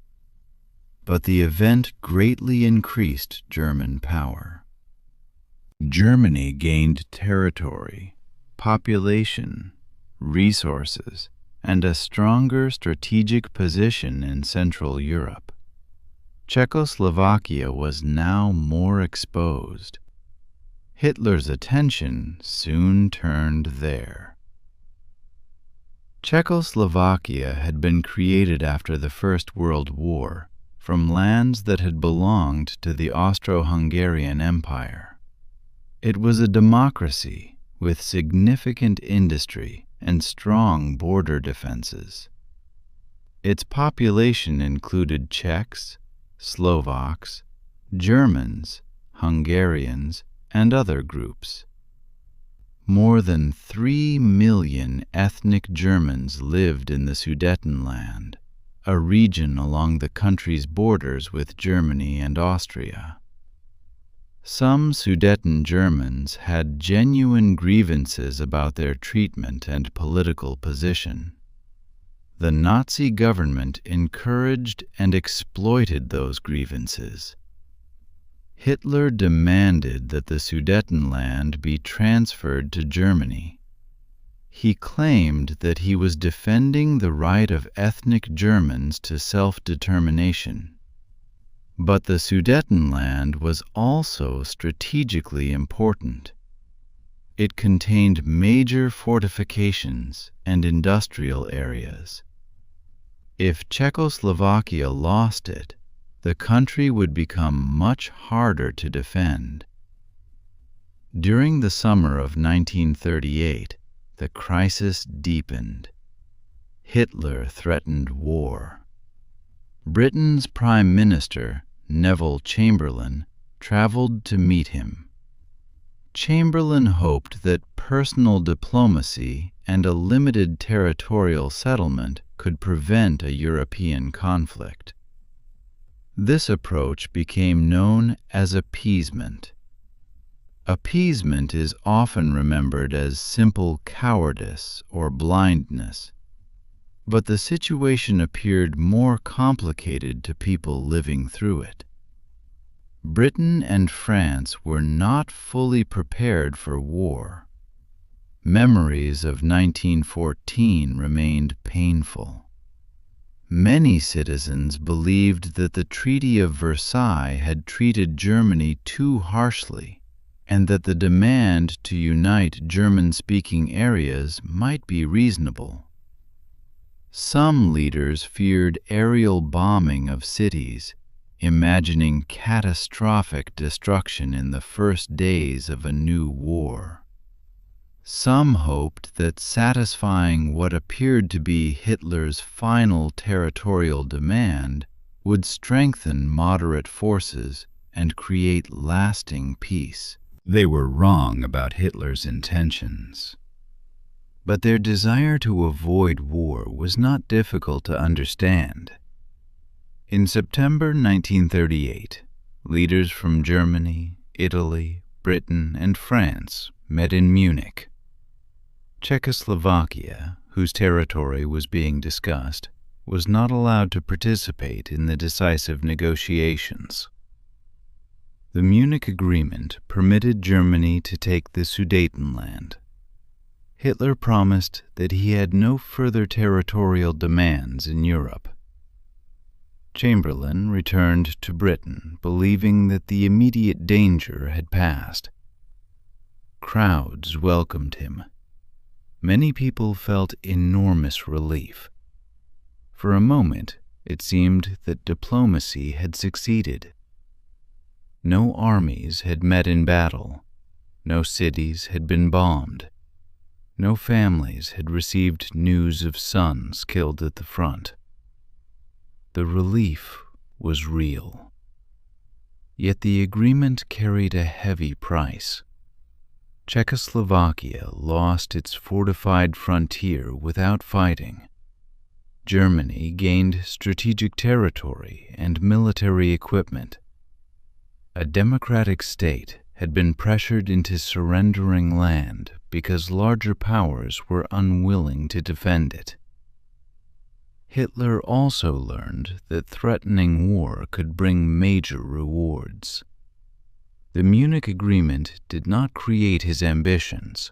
But the event greatly increased German power. Germany gained territory, population, resources, and a stronger strategic position in Central Europe. Czechoslovakia was now more exposed. Hitler's attention soon turned there. Czechoslovakia had been created after the First World War from lands that had belonged to the Austro-Hungarian Empire. It was a democracy with significant industry and strong border defenses. Its population included Czechs, Slovaks, Germans, Hungarians, and other groups. More than 3 million ethnic Germans lived in the Sudetenland, a region along the country's borders with Germany and Austria. Some Sudeten Germans had genuine grievances about their treatment and political position. The Nazi government encouraged and exploited those grievances. Hitler demanded that the Sudetenland be transferred to Germany. He claimed that he was defending the right of ethnic Germans to self-determination. But the Sudetenland was also strategically important. It contained major fortifications and industrial areas. If Czechoslovakia lost it, the country would become much harder to defend. During the summer of 1938, the crisis deepened. Hitler threatened war. Britain's Prime Minister, Neville Chamberlain, traveled to meet him. Chamberlain hoped that personal diplomacy and a limited territorial settlement could prevent a European conflict. This approach became known as appeasement. Appeasement is often remembered as simple cowardice or blindness, but the situation appeared more complicated to people living through it. Britain and France were not fully prepared for war. Memories of 1914 remained painful. Many citizens believed that the Treaty of Versailles had treated Germany too harshly, and that the demand to unite German-speaking areas might be reasonable. Some leaders feared aerial bombing of cities, imagining catastrophic destruction in the first days of a new war. Some hoped that satisfying what appeared to be Hitler's final territorial demand would strengthen moderate forces and create lasting peace. They were wrong about Hitler's intentions. But their desire to avoid war was not difficult to understand. In September 1938, leaders from Germany, Italy, Britain, and France met in Munich. Czechoslovakia, whose territory was being discussed, was not allowed to participate in the decisive negotiations. The Munich Agreement permitted Germany to take the Sudetenland. Hitler promised that he had no further territorial demands in Europe. Chamberlain returned to Britain, believing that the immediate danger had passed. Crowds welcomed him. Many people felt enormous relief. For a moment, it seemed that diplomacy had succeeded. No armies had met in battle. No cities had been bombed. No families had received news of sons killed at the front. The relief was real. Yet the agreement carried a heavy price. Czechoslovakia lost its fortified frontier without fighting. Germany gained strategic territory and military equipment. A democratic state had been pressured into surrendering land because larger powers were unwilling to defend it. Hitler also learned that threatening war could bring major rewards. The Munich Agreement did not create his ambitions,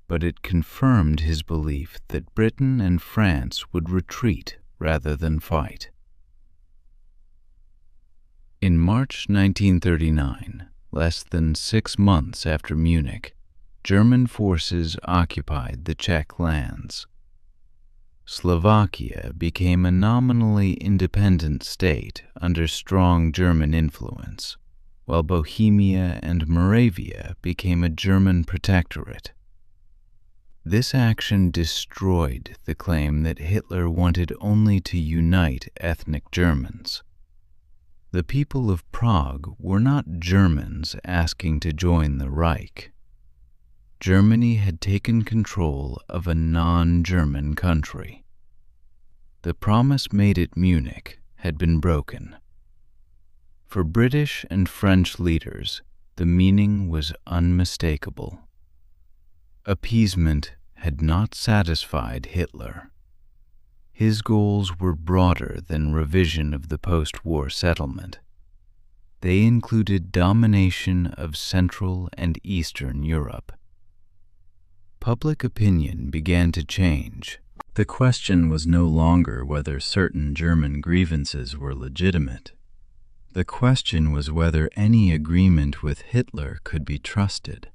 but it confirmed his belief that Britain and France would retreat rather than fight. In March 1939, less than 6 months after Munich, German forces occupied the Czech lands. Slovakia became a nominally independent state under strong German influence, while Bohemia and Moravia became a German protectorate. This action destroyed the claim that Hitler wanted only to unite ethnic Germans. The people of Prague were not Germans asking to join the Reich. Germany had taken control of a non-German country. The promise made at Munich had been broken. For British and French leaders, the meaning was unmistakable. Appeasement had not satisfied Hitler. His goals were broader than revision of the post-war settlement. They included domination of Central and Eastern Europe. Public opinion began to change. The question was no longer whether certain German grievances were legitimate. The question was whether any agreement with Hitler could be trusted.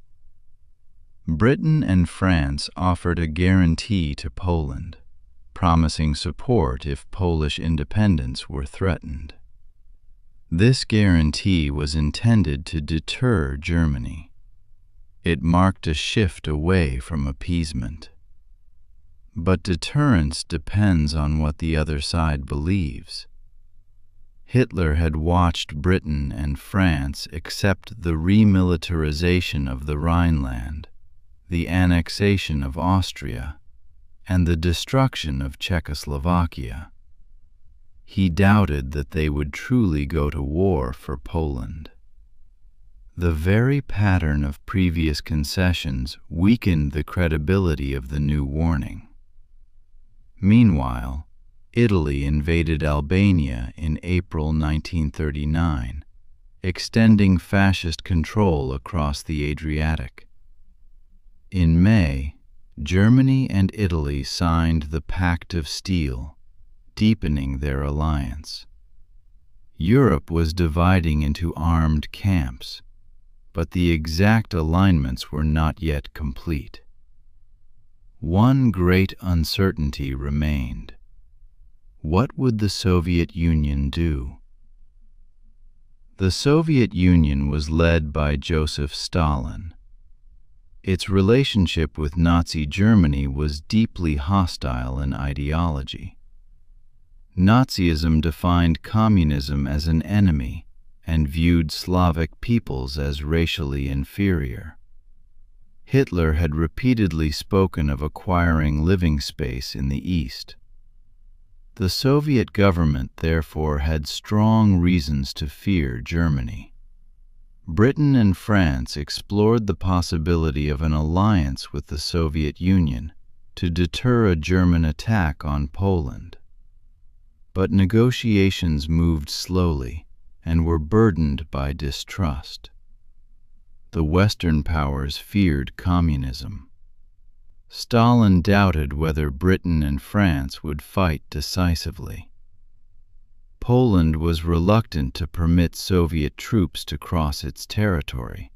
Britain and France offered a guarantee to Poland, promising support if Polish independence were threatened. This guarantee was intended to deter Germany. It marked a shift away from appeasement. But deterrence depends on what the other side believes. Hitler had watched Britain and France accept the remilitarization of the Rhineland, the annexation of Austria, and the destruction of Czechoslovakia. He doubted that they would truly go to war for Poland. The very pattern of previous concessions weakened the credibility of the new warning. Meanwhile, Italy invaded Albania in April 1939, extending fascist control across the Adriatic. In May, Germany and Italy signed the Pact of Steel, deepening their alliance. Europe was dividing into armed camps, but the exact alignments were not yet complete. One great uncertainty remained. What would the Soviet Union do? The Soviet Union was led by Joseph Stalin. Its relationship with Nazi Germany was deeply hostile in ideology. Nazism defined communism as an enemy and viewed Slavic peoples as racially inferior. Hitler had repeatedly spoken of acquiring living space in the East. The Soviet government, therefore, had strong reasons to fear Germany. Britain and France explored the possibility of an alliance with the Soviet Union to deter a German attack on Poland. But negotiations moved slowly and were burdened by distrust. The Western powers feared communism. Stalin doubted whether Britain and France would fight decisively. Poland was reluctant to permit Soviet troops to cross its territory,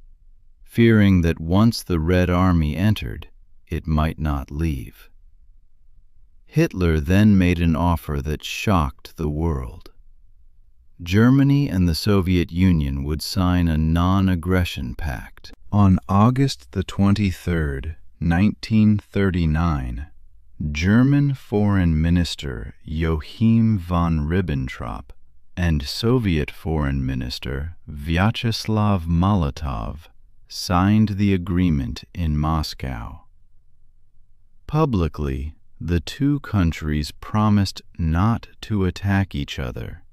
fearing that once the Red Army entered, it might not leave. Hitler then made an offer that shocked the world. Germany and the Soviet Union would sign a non-aggression pact. On August the 23rd, 1939, German Foreign Minister Joachim von Ribbentrop and Soviet Foreign Minister Vyacheslav Molotov signed the agreement in Moscow. Publicly, the two countries promised not to attack each other.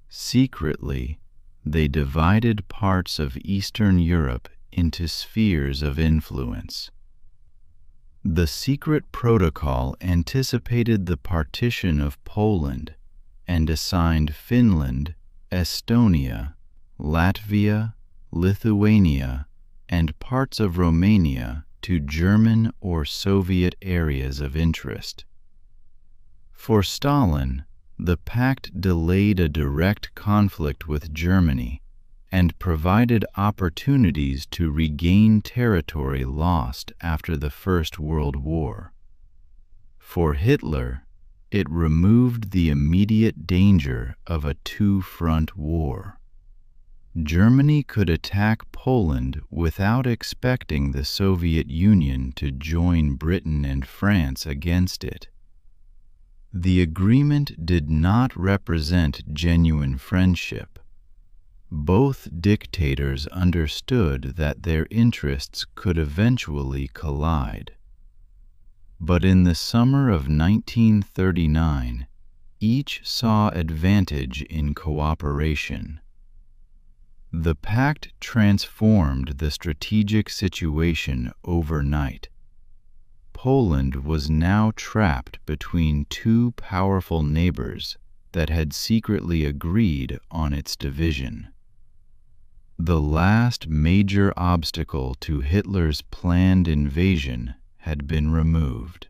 Secretly, they divided parts of Eastern Europe into spheres of influence. The secret protocol anticipated the partition of Poland and assigned Finland, Estonia, Latvia, Lithuania, and parts of Romania to German or Soviet areas of interest. For Stalin, the pact delayed a direct conflict with Germany and provided opportunities to regain territory lost after the First World War. For Hitler, it removed the immediate danger of a two-front war. Germany could attack Poland without expecting the Soviet Union to join Britain and France against it. The agreement did not represent genuine friendship. Both dictators understood that their interests could eventually collide. But in the summer of 1939, each saw advantage in cooperation. The pact transformed the strategic situation overnight. Poland was now trapped between two powerful neighbors that had secretly agreed on its division. The last major obstacle to Hitler's planned invasion had been removed.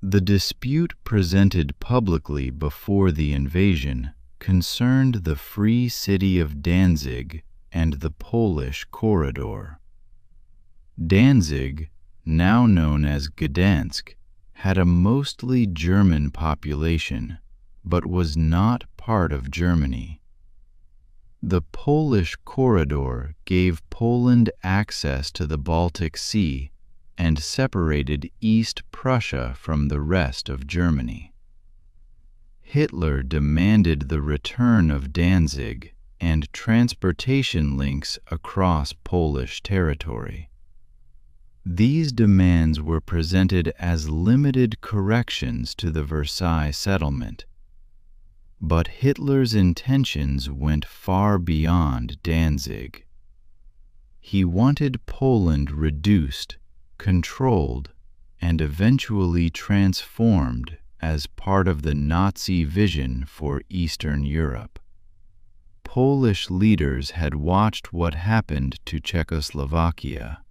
The dispute presented publicly before the invasion concerned the free city of Danzig and the Polish corridor. Danzig, now known as Gdansk, had a mostly German population, but was not part of Germany. The Polish corridor gave Poland access to the Baltic Sea and separated East Prussia from the rest of Germany. Hitler demanded the return of Danzig and transportation links across Polish territory. These demands were presented as limited corrections to the Versailles settlement. But Hitler's intentions went far beyond Danzig. He wanted Poland reduced, controlled, and eventually transformed as part of the Nazi vision for Eastern Europe. Polish leaders had watched what happened to Czechoslovakia.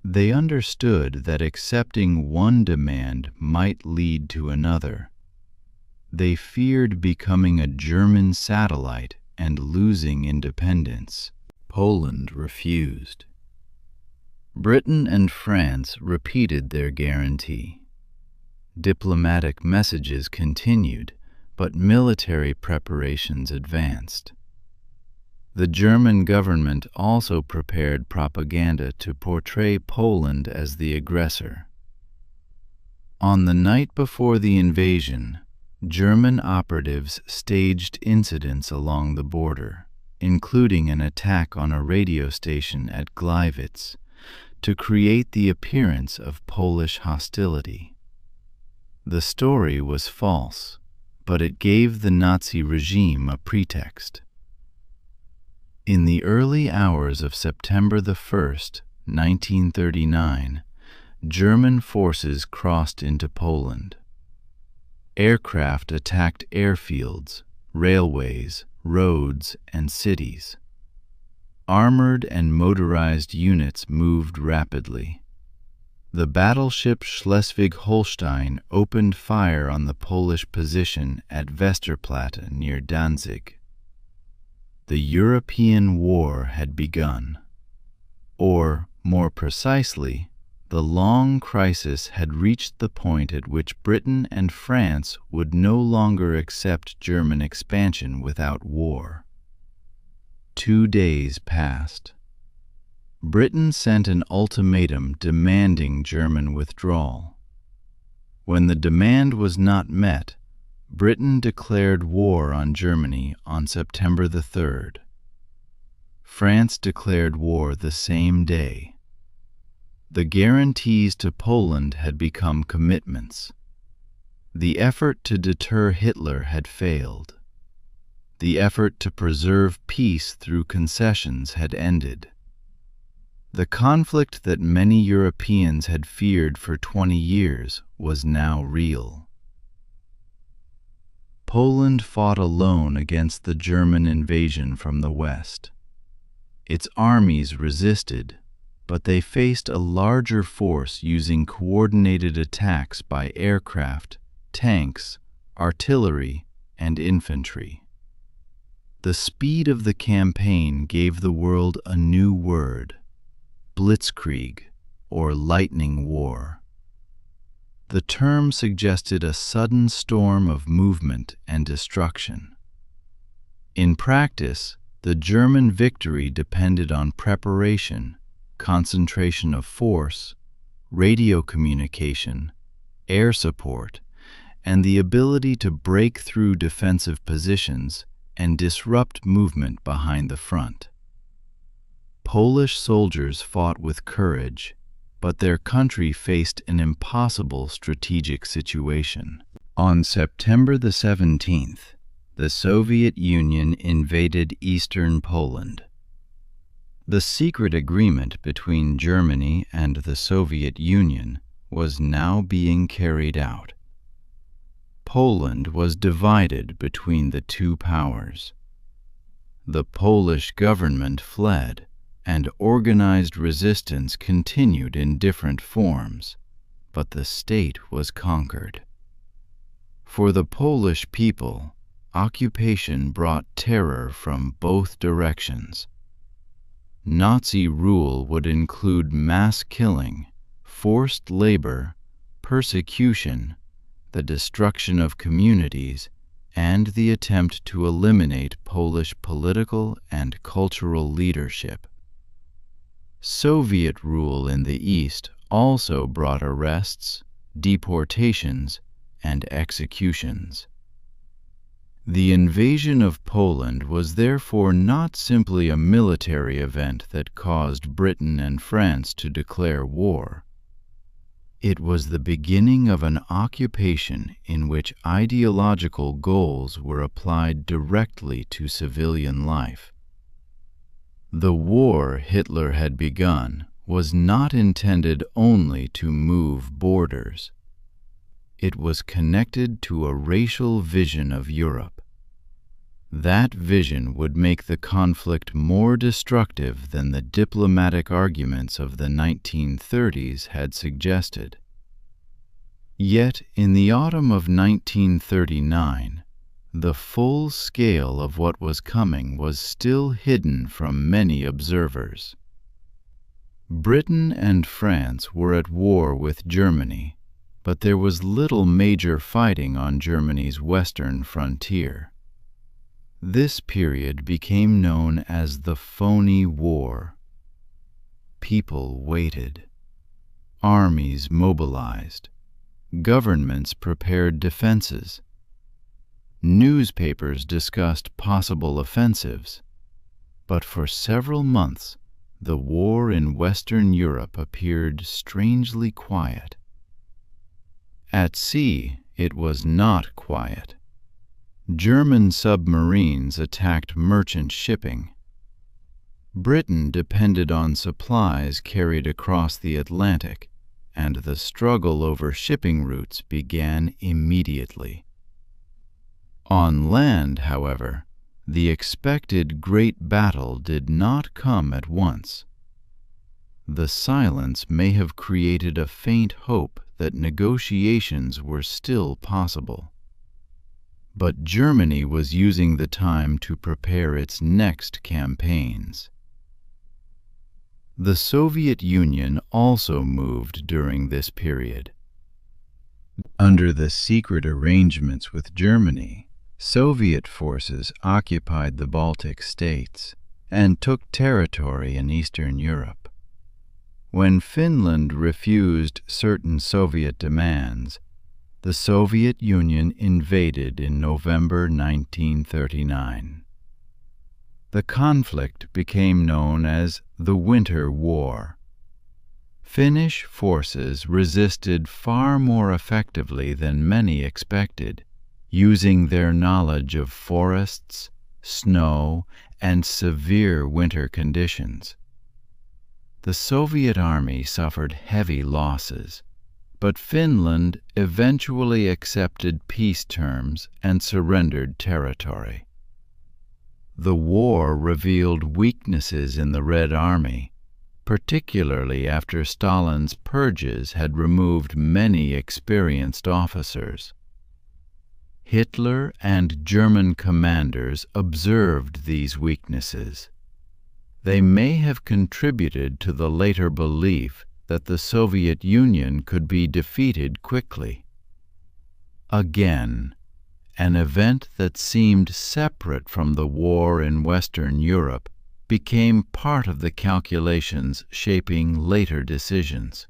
They understood that accepting one demand might lead to another. They feared becoming a German satellite and losing independence. Poland refused. Britain and France repeated their guarantee. Diplomatic messages continued, but military preparations advanced. The German government also prepared propaganda to portray Poland as the aggressor. On the night before the invasion, German operatives staged incidents along the border, including an attack on a radio station at Gliwice, to create the appearance of Polish hostility. The story was false, but it gave the Nazi regime a pretext. In the early hours of September 1st, 1939, German forces crossed into Poland. Aircraft attacked airfields, railways, roads, and cities. Armored and motorized units moved rapidly. The battleship Schleswig-Holstein opened fire on the Polish position at Westerplatte near Danzig. The European War had begun. Or, more precisely, the long crisis had reached the point at which Britain and France would no longer accept German expansion without war. 2 days passed. Britain sent an ultimatum demanding German withdrawal. When the demand was not met, Britain declared war on Germany on September 3rd. France declared war the same day. The guarantees to Poland had become commitments. The effort to deter Hitler had failed. The effort to preserve peace through concessions had ended. The conflict that many Europeans had feared for 20 years was now real. Poland fought alone against the German invasion from the west. Its armies resisted, but they faced a larger force using coordinated attacks by aircraft, tanks, artillery, and infantry. The speed of the campaign gave the world a new word: blitzkrieg, or lightning war. The term suggested a sudden storm of movement and destruction. In practice, the German victory depended on preparation, concentration of force, radio communication, air support, and the ability to break through defensive positions and disrupt movement behind the front. Polish soldiers fought with courage, but their country faced an impossible strategic situation. On September 17th, the Soviet Union invaded eastern Poland. The secret agreement between Germany and the Soviet Union was now being carried out. Poland was divided between the two powers. The Polish government fled, and organized resistance continued in different forms, but the state was conquered. For the Polish people, occupation brought terror from both directions. Nazi rule would include mass killing, forced labor, persecution, the destruction of communities, and the attempt to eliminate Polish political and cultural leadership. Soviet rule in the East also brought arrests, deportations, and executions. The invasion of Poland was therefore not simply a military event that caused Britain and France to declare war. It was the beginning of an occupation in which ideological goals were applied directly to civilian life. The war Hitler had begun was not intended only to move borders. It was connected to a racial vision of Europe. That vision would make the conflict more destructive than the diplomatic arguments of the 1930s had suggested. Yet, in the autumn of 1939, the full scale of what was coming was still hidden from many observers. Britain and France were at war with Germany, but there was little major fighting on Germany's western frontier. This period became known as the Phony War. People waited. Armies mobilized. Governments prepared defenses. Newspapers discussed possible offensives. But for several months, the war in Western Europe appeared strangely quiet. At sea, it was not quiet. German submarines attacked merchant shipping. Britain depended on supplies carried across the Atlantic, and the struggle over shipping routes began immediately. On land, however, the expected great battle did not come at once. The silence may have created a faint hope that negotiations were still possible. But Germany was using the time to prepare its next campaigns. The Soviet Union also moved during this period. Under the secret arrangements with Germany, Soviet forces occupied the Baltic states and took territory in Eastern Europe. When Finland refused certain Soviet demands, the Soviet Union invaded in November 1939. The conflict became known as the Winter War. Finnish forces resisted far more effectively than many expected, using their knowledge of forests, snow, and severe winter conditions. The Soviet army suffered heavy losses, but Finland eventually accepted peace terms and surrendered territory. The war revealed weaknesses in the Red Army, particularly after Stalin's purges had removed many experienced officers. Hitler and German commanders observed these weaknesses. They may have contributed to the later belief that the Soviet Union could be defeated quickly. Again, an event that seemed separate from the war in Western Europe became part of the calculations shaping later decisions.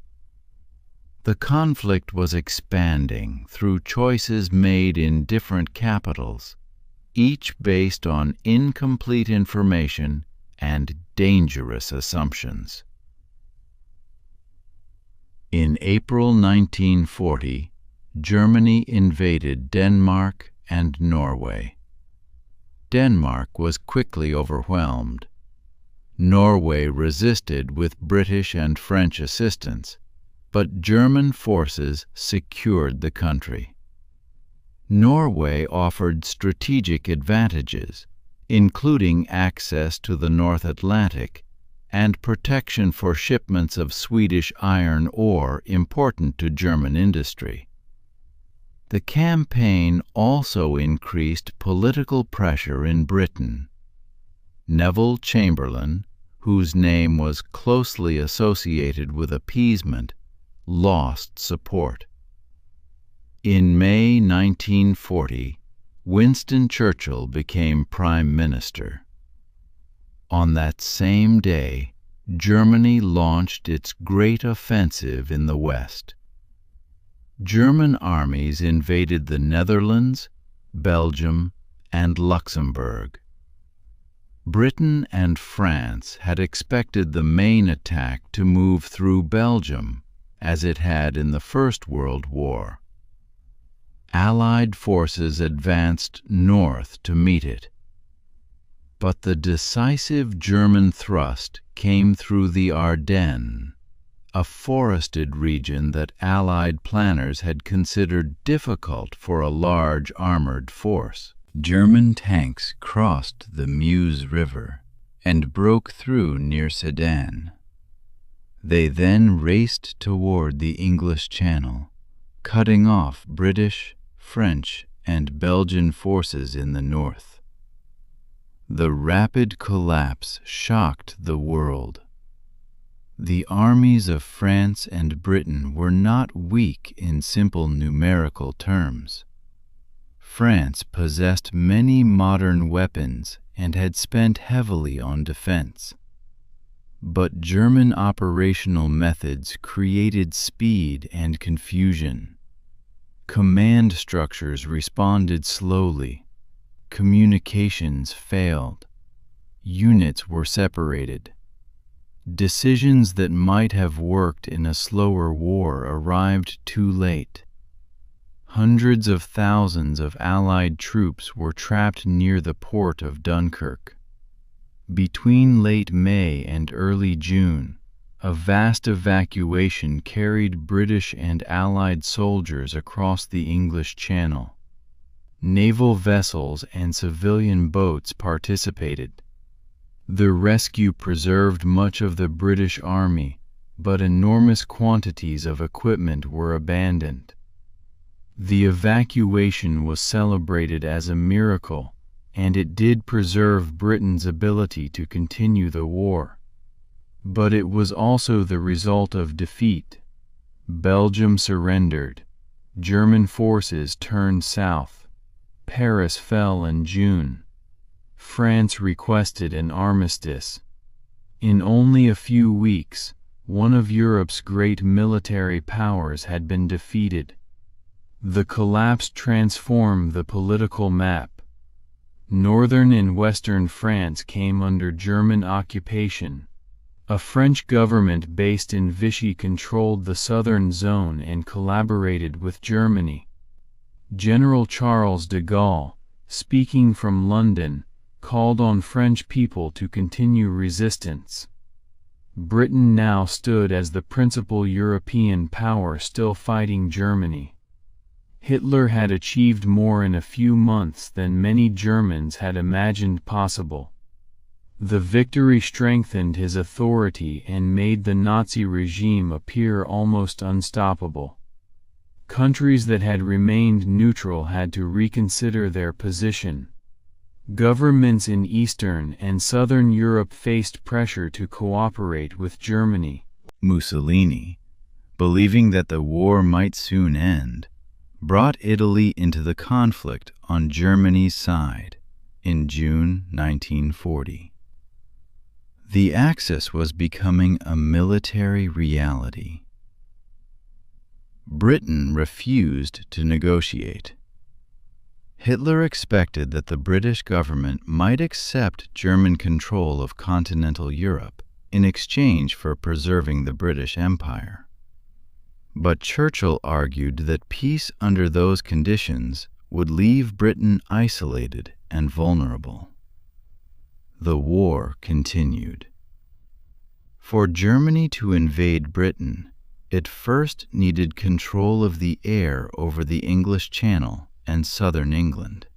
The conflict was expanding through choices made in different capitals, each based on incomplete information and dangerous assumptions. In April 1940, Germany invaded Denmark and Norway. Denmark was quickly overwhelmed. Norway resisted with British and French assistance, but German forces secured the country. Norway offered strategic advantages, including access to the North Atlantic and protection for shipments of Swedish iron ore important to German industry. The campaign also increased political pressure in Britain. Neville Chamberlain, whose name was closely associated with appeasement, lost support. In May 1940, Winston Churchill became Prime Minister. On that same day, Germany launched its great offensive in the West. German armies invaded the Netherlands, Belgium, and Luxembourg. Britain and France had expected the main attack to move through Belgium, as it had in the First World War. Allied forces advanced north to meet it. But the decisive German thrust came through the Ardennes, a forested region that Allied planners had considered difficult for a large armored force. German tanks crossed the Meuse River and broke through near Sedan. They then raced toward the English Channel, cutting off British, French, and Belgian forces in the north. The rapid collapse shocked the world. The armies of France and Britain were not weak in simple numerical terms. France possessed many modern weapons and had spent heavily on defense. But German operational methods created speed and confusion. Command structures responded slowly. Communications failed. Units were separated. Decisions that might have worked in a slower war arrived too late. Hundreds of thousands of Allied troops were trapped near the port of Dunkirk. Between late May and early June, a vast evacuation carried British and Allied soldiers across the English Channel. Naval vessels and civilian boats participated. The rescue preserved much of the British Army, but enormous quantities of equipment were abandoned. The evacuation was celebrated as a miracle, and it did preserve Britain's ability to continue the war. But it was also the result of defeat. Belgium surrendered. German forces turned south. Paris fell in June. France requested an armistice. In only a few weeks, one of Europe's great military powers had been defeated. The collapse transformed the political map. Northern and western France came under German occupation. A French government based in Vichy controlled the southern zone and collaborated with Germany. General Charles de Gaulle, speaking from London, called on French people to continue resistance. Britain now stood as the principal European power still fighting Germany. Hitler had achieved more in a few months than many Germans had imagined possible. The victory strengthened his authority and made the Nazi regime appear almost unstoppable. Countries that had remained neutral had to reconsider their position. Governments in Eastern and Southern Europe faced pressure to cooperate with Germany. Mussolini, believing that the war might soon end, brought Italy into the conflict on Germany's side in June 1940. The Axis was becoming a military reality. Britain refused to negotiate. Hitler expected that the British government might accept German control of continental Europe in exchange for preserving the British Empire. But Churchill argued that peace under those conditions would leave Britain isolated and vulnerable. The war continued. For Germany to invade Britain, it first needed control of the air over the English Channel and southern England.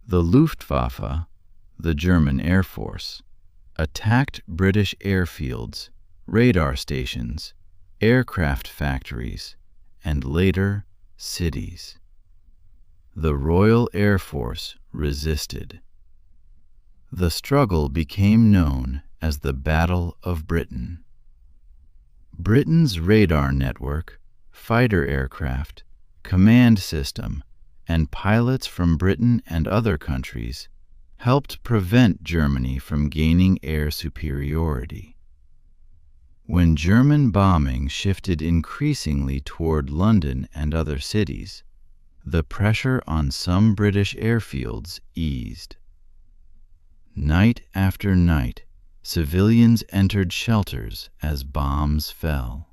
The Luftwaffe, the German Air Force, attacked British airfields, radar stations, aircraft factories, and later, cities. The Royal Air Force resisted. The struggle became known as the Battle of Britain. Britain's radar network, fighter aircraft, command system, and pilots from Britain and other countries helped prevent Germany from gaining air superiority. When German bombing shifted increasingly toward London and other cities, the pressure on some British airfields eased. Night after night, civilians entered shelters as bombs fell.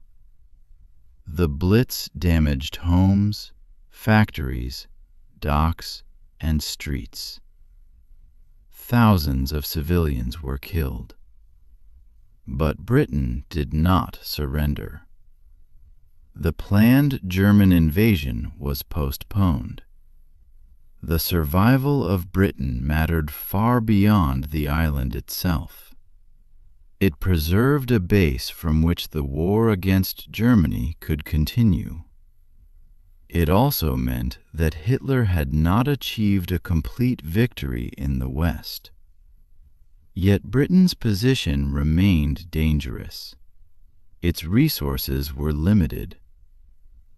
The Blitz damaged homes, factories, docks, and streets. Thousands of civilians were killed. But Britain did not surrender. The planned German invasion was postponed. The survival of Britain mattered far beyond the island itself. It preserved a base from which the war against Germany could continue. It also meant that Hitler had not achieved a complete victory in the West. Yet Britain's position remained dangerous. Its resources were limited.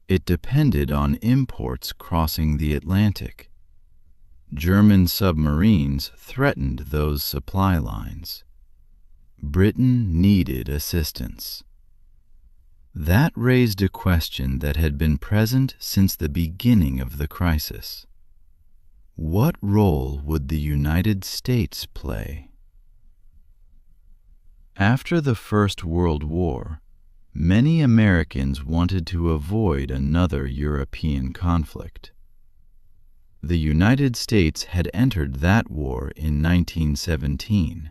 It depended on imports crossing the Atlantic. German submarines threatened those supply lines. Britain needed assistance. That raised a question that had been present since the beginning of the crisis. What role would the United States play? After the First World War, many Americans wanted to avoid another European conflict. The United States had entered that war in 1917,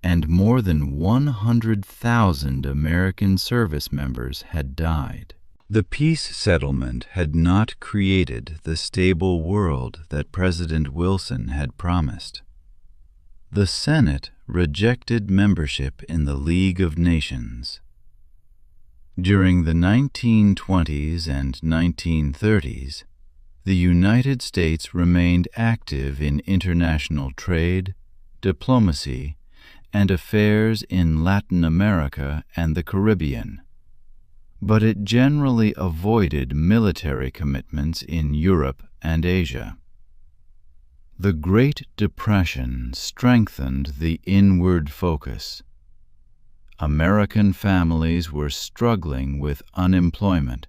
and more than 100,000 American service members had died. The peace settlement had not created the stable world that President Wilson had promised. The Senate rejected membership in the League of Nations. During the 1920s and 1930s, the United States remained active in international trade, diplomacy, and affairs in Latin America and the Caribbean, but it generally avoided military commitments in Europe and Asia. The Great Depression strengthened the inward focus. American families were struggling with unemployment,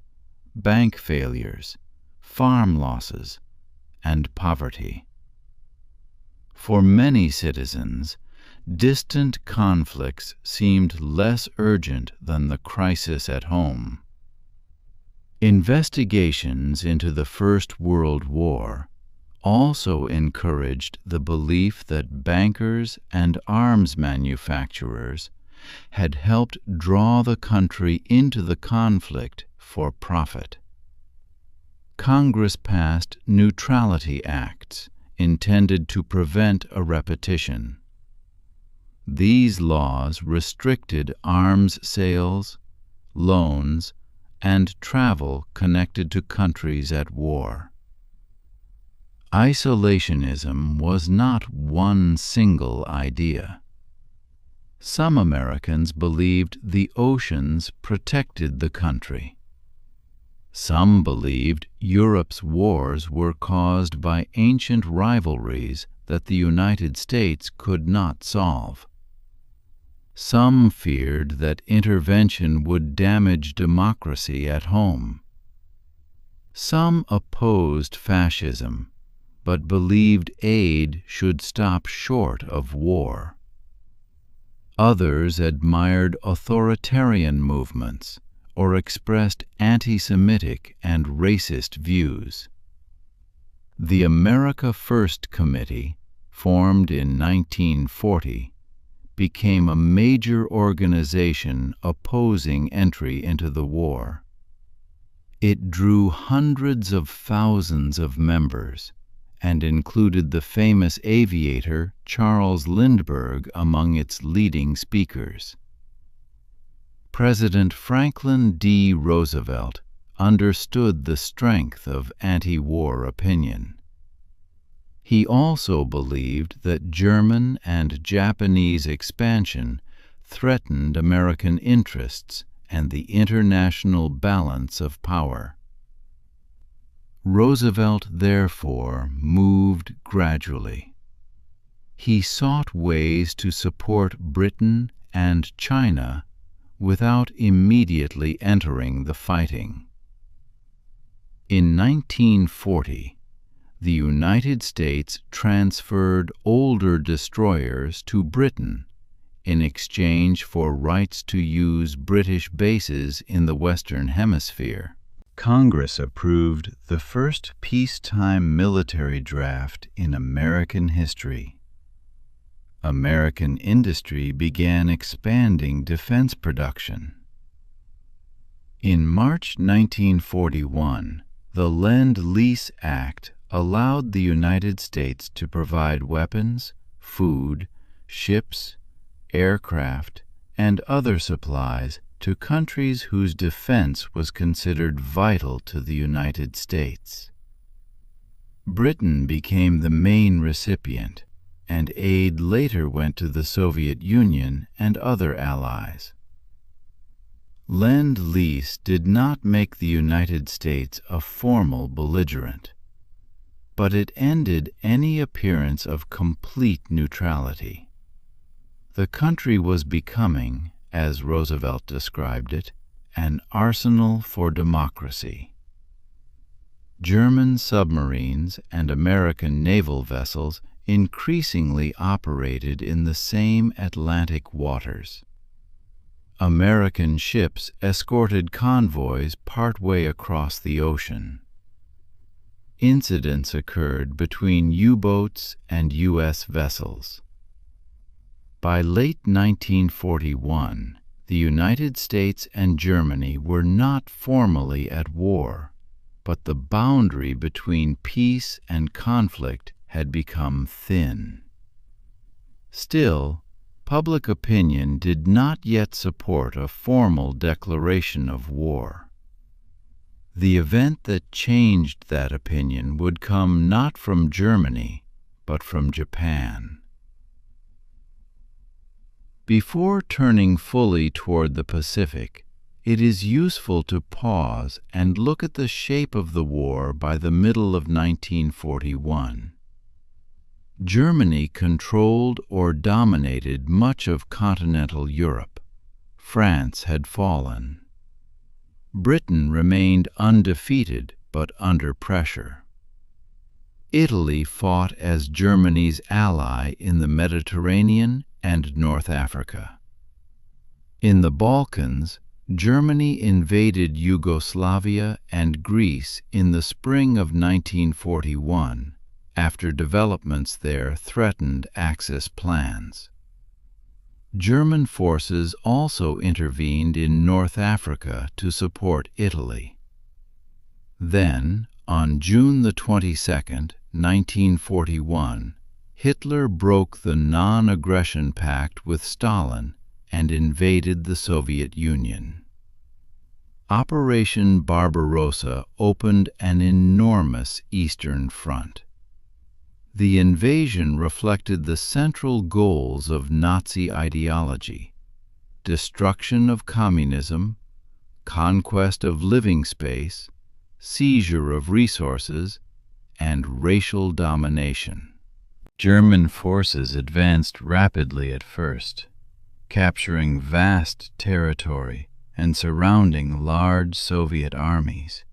bank failures, farm losses, and poverty. For many citizens, distant conflicts seemed less urgent than the crisis at home. Investigations into the First World War also encouraged the belief that bankers and arms manufacturers had helped draw the country into the conflict for profit. Congress passed neutrality acts intended to prevent a repetition. These laws restricted arms sales, loans, and travel connected to countries at war. Isolationism was not one single idea. Some Americans believed the oceans protected the country. Some believed Europe's wars were caused by ancient rivalries that the United States could not solve. Some feared that intervention would damage democracy at home. Some opposed fascism, but believed aid should stop short of war. Others admired authoritarian movements or expressed anti-Semitic and racist views. The America First Committee, formed in 1940, became a major organization opposing entry into the war. It drew hundreds of thousands of members and included the famous aviator Charles Lindbergh among its leading speakers. President Franklin D. Roosevelt understood the strength of anti-war opinion. He also believed that German and Japanese expansion threatened American interests and the international balance of power. Roosevelt, therefore, moved gradually. He sought ways to support Britain and China without immediately entering the fighting. In 1940, the United States transferred older destroyers to Britain in exchange for rights to use British bases in the Western Hemisphere. Congress approved the first peacetime military draft in American history. American industry began expanding defense production. In March 1941, the Lend-Lease Act allowed the United States to provide weapons, food, ships, aircraft, and other supplies to countries whose defense was considered vital to the United States. Britain became the main recipient, and aid later went to the Soviet Union and other allies. Lend-Lease did not make the United States a formal belligerent, but it ended any appearance of complete neutrality. The country was becoming, as Roosevelt described it, an arsenal for democracy. German submarines and American naval vessels increasingly operated in the same Atlantic waters. American ships escorted convoys partway across the ocean. Incidents occurred between U-boats and U.S. vessels. By late 1941, the United States and Germany were not formally at war, but the boundary between peace and conflict had become thin. Still, public opinion did not yet support a formal declaration of war. The event that changed that opinion would come not from Germany, but from Japan. Before turning fully toward the Pacific, it is useful to pause and look at the shape of the war by the middle of 1941. Germany controlled or dominated much of continental Europe. France had fallen. Britain remained undefeated but under pressure. Italy fought as Germany's ally in the Mediterranean and North Africa. In the Balkans, Germany invaded Yugoslavia and Greece in the spring of 1941, after developments there threatened Axis plans. German forces also intervened in North Africa to support Italy. Then, on June the 22nd, 1941, Hitler broke the non-aggression pact with Stalin and invaded the Soviet Union. Operation Barbarossa opened an enormous Eastern Front. The invasion reflected the central goals of Nazi ideology: destruction of communism, conquest of living space, seizure of resources, and racial domination. German forces advanced rapidly at first, capturing vast territory and surrounding large Soviet armies.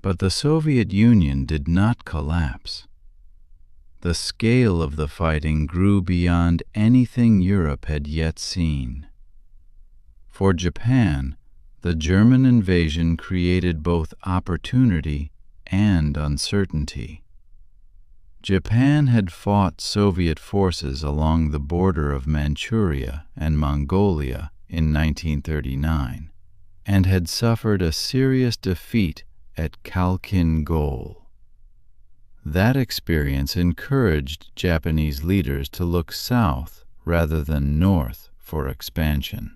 But the Soviet Union did not collapse. The scale of the fighting grew beyond anything Europe had yet seen. For Japan, the German invasion created both opportunity and uncertainty. Japan had fought Soviet forces along the border of Manchuria and Mongolia in 1939, and had suffered a serious defeat at Khalkhin Gol. That experience encouraged Japanese leaders to look south rather than north for expansion.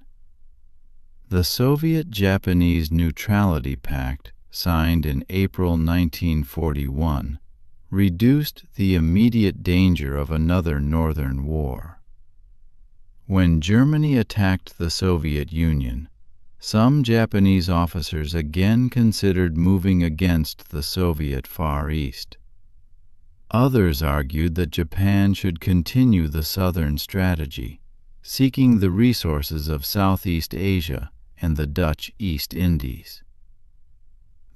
The Soviet-Japanese Neutrality Pact, signed in April 1941, reduced the immediate danger of another Northern War. When Germany attacked the Soviet Union, some Japanese officers again considered moving against the Soviet Far East. Others argued that Japan should continue the Southern strategy, seeking the resources of Southeast Asia and the Dutch East Indies.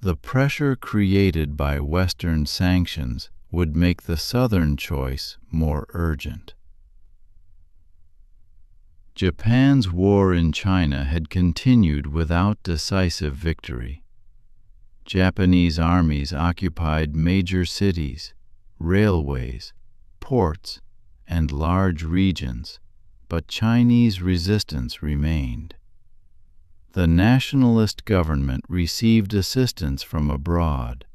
The pressure created by Western sanctions would make the Southern choice more urgent. Japan's war in China had continued without decisive victory. Japanese armies occupied major cities, railways, ports, and large regions, but Chinese resistance remained. The nationalist government received assistance from abroad.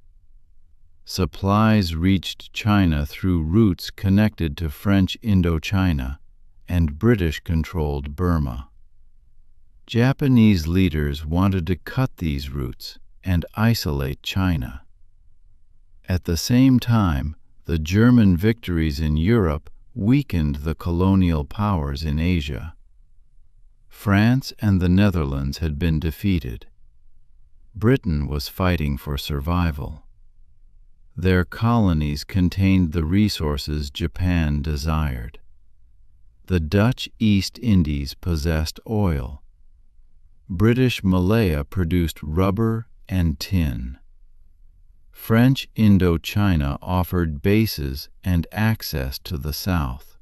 Supplies reached China through routes connected to French Indochina and British-controlled Burma. Japanese leaders wanted to cut these routes and isolate China. At the same time, the German victories in Europe weakened the colonial powers in Asia. France and the Netherlands had been defeated. Britain was fighting for survival. Their colonies contained the resources Japan desired. The Dutch East Indies possessed oil. British Malaya produced rubber and tin. French Indochina offered bases and access to the south.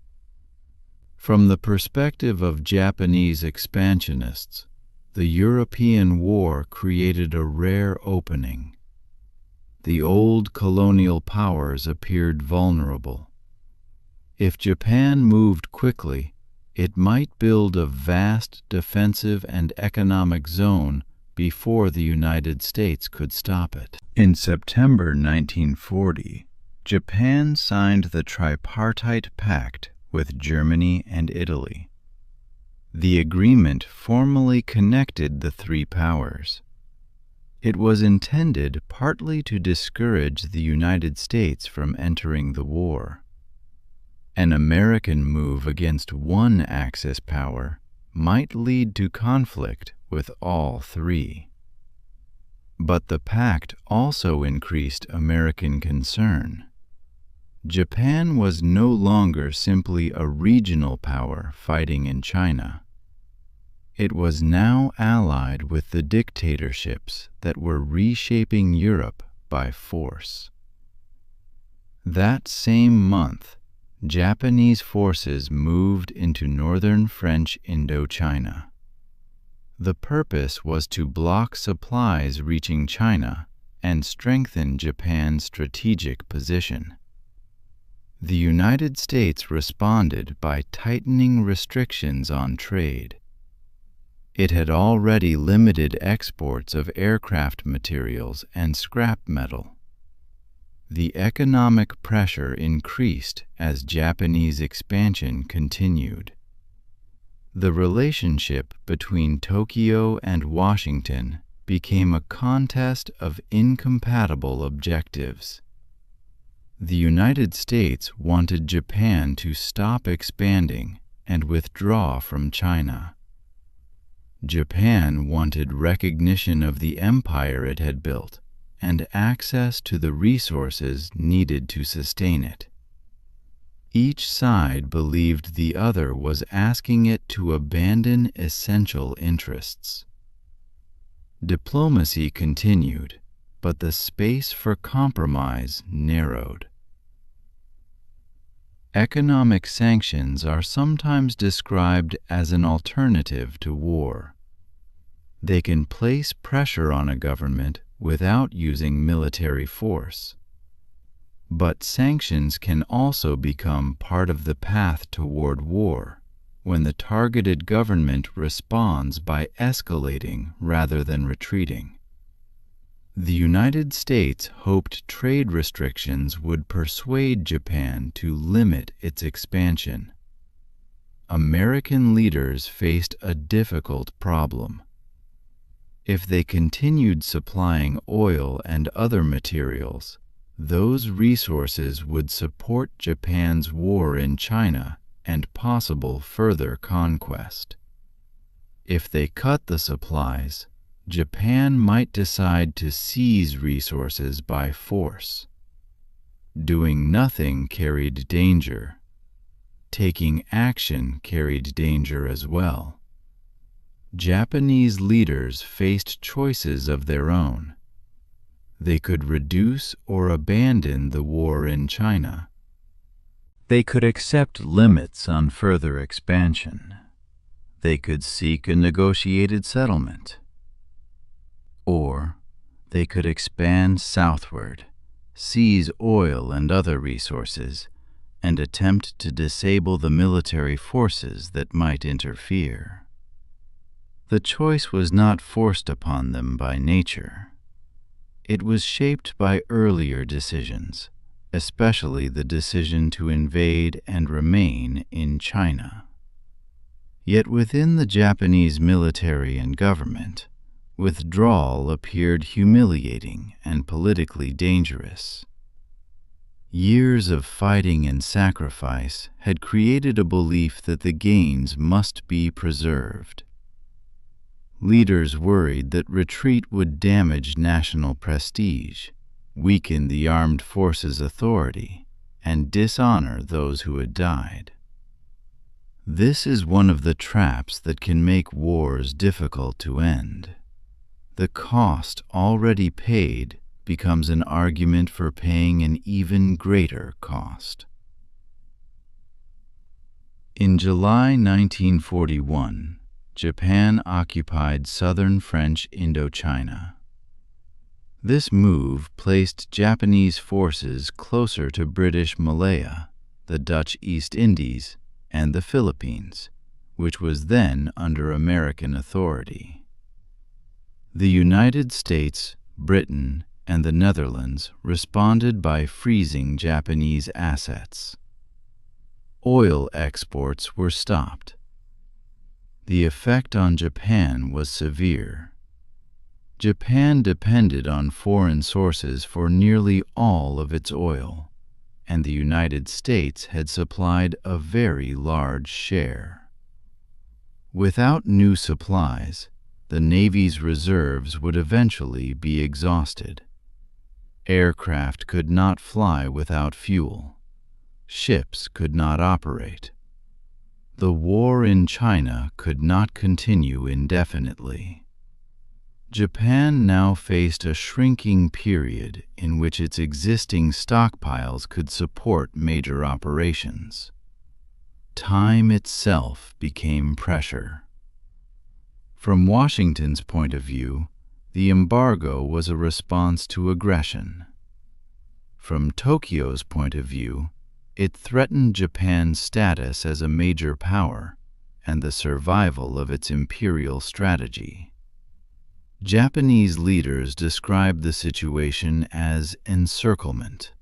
From the perspective of Japanese expansionists, the European War created a rare opening. The old colonial powers appeared vulnerable. If Japan moved quickly, it might build a vast defensive and economic zone before the United States could stop it. In September 1940, Japan signed the Tripartite Pact with Germany and Italy. The agreement formally connected the three powers. It was intended partly to discourage the United States from entering the war. An American move against one Axis power might lead to conflict with all three. But the pact also increased American concern. Japan was no longer simply a regional power fighting in China. It was now allied with the dictatorships that were reshaping Europe by force. That same month, Japanese forces moved into northern French Indochina. The purpose was to block supplies reaching China and strengthen Japan's strategic position. The United States responded by tightening restrictions on trade. It had already limited exports of aircraft materials and scrap metal. The economic pressure increased as Japanese expansion continued. The relationship between Tokyo and Washington became a contest of incompatible objectives. The United States wanted Japan to stop expanding and withdraw from China. Japan wanted recognition of the empire it had built and access to the resources needed to sustain it. Each side believed the other was asking it to abandon essential interests. Diplomacy continued, but the space for compromise narrowed. Economic sanctions are sometimes described as an alternative to war. They can place pressure on a government without using military force. But sanctions can also become part of the path toward war, when the targeted government responds by escalating rather than retreating. The United States hoped trade restrictions would persuade Japan to limit its expansion. American leaders faced a difficult problem. If they continued supplying oil and other materials, those resources would support Japan's war in China and possible further conquest. If they cut the supplies, Japan might decide to seize resources by force. Doing nothing carried danger. Taking action carried danger as well. Japanese leaders faced choices of their own. They could reduce or abandon the war in China. They could accept limits on further expansion. They could seek a negotiated settlement. Or they could expand southward, seize oil and other resources, and attempt to disable the military forces that might interfere. The choice was not forced upon them by nature. It was shaped by earlier decisions, especially the decision to invade and remain in China. Yet within the Japanese military and government, withdrawal appeared humiliating and politically dangerous. Years of fighting and sacrifice had created a belief that the gains must be preserved. Leaders worried that retreat would damage national prestige, weaken the armed forces' authority, and dishonor those who had died. This is one of the traps that can make wars difficult to end. The cost already paid becomes an argument for paying an even greater cost. In July 1941, Japan occupied southern French Indochina. This move placed Japanese forces closer to British Malaya, the Dutch East Indies, and the Philippines, which was then under American authority. The United States, Britain, and the Netherlands responded by freezing Japanese assets. Oil exports were stopped. The effect on Japan was severe. Japan depended on foreign sources for nearly all of its oil, and the United States had supplied a very large share. Without new supplies, the Navy's reserves would eventually be exhausted. Aircraft could not fly without fuel. Ships could not operate. The war in China could not continue indefinitely. Japan now faced a shrinking period in which its existing stockpiles could support major operations. Time itself became pressure. From Washington's point of view, the embargo was a response to aggression. From Tokyo's point of view, it threatened Japan's status as a major power and the survival of its imperial strategy. Japanese leaders described the situation as encirclement.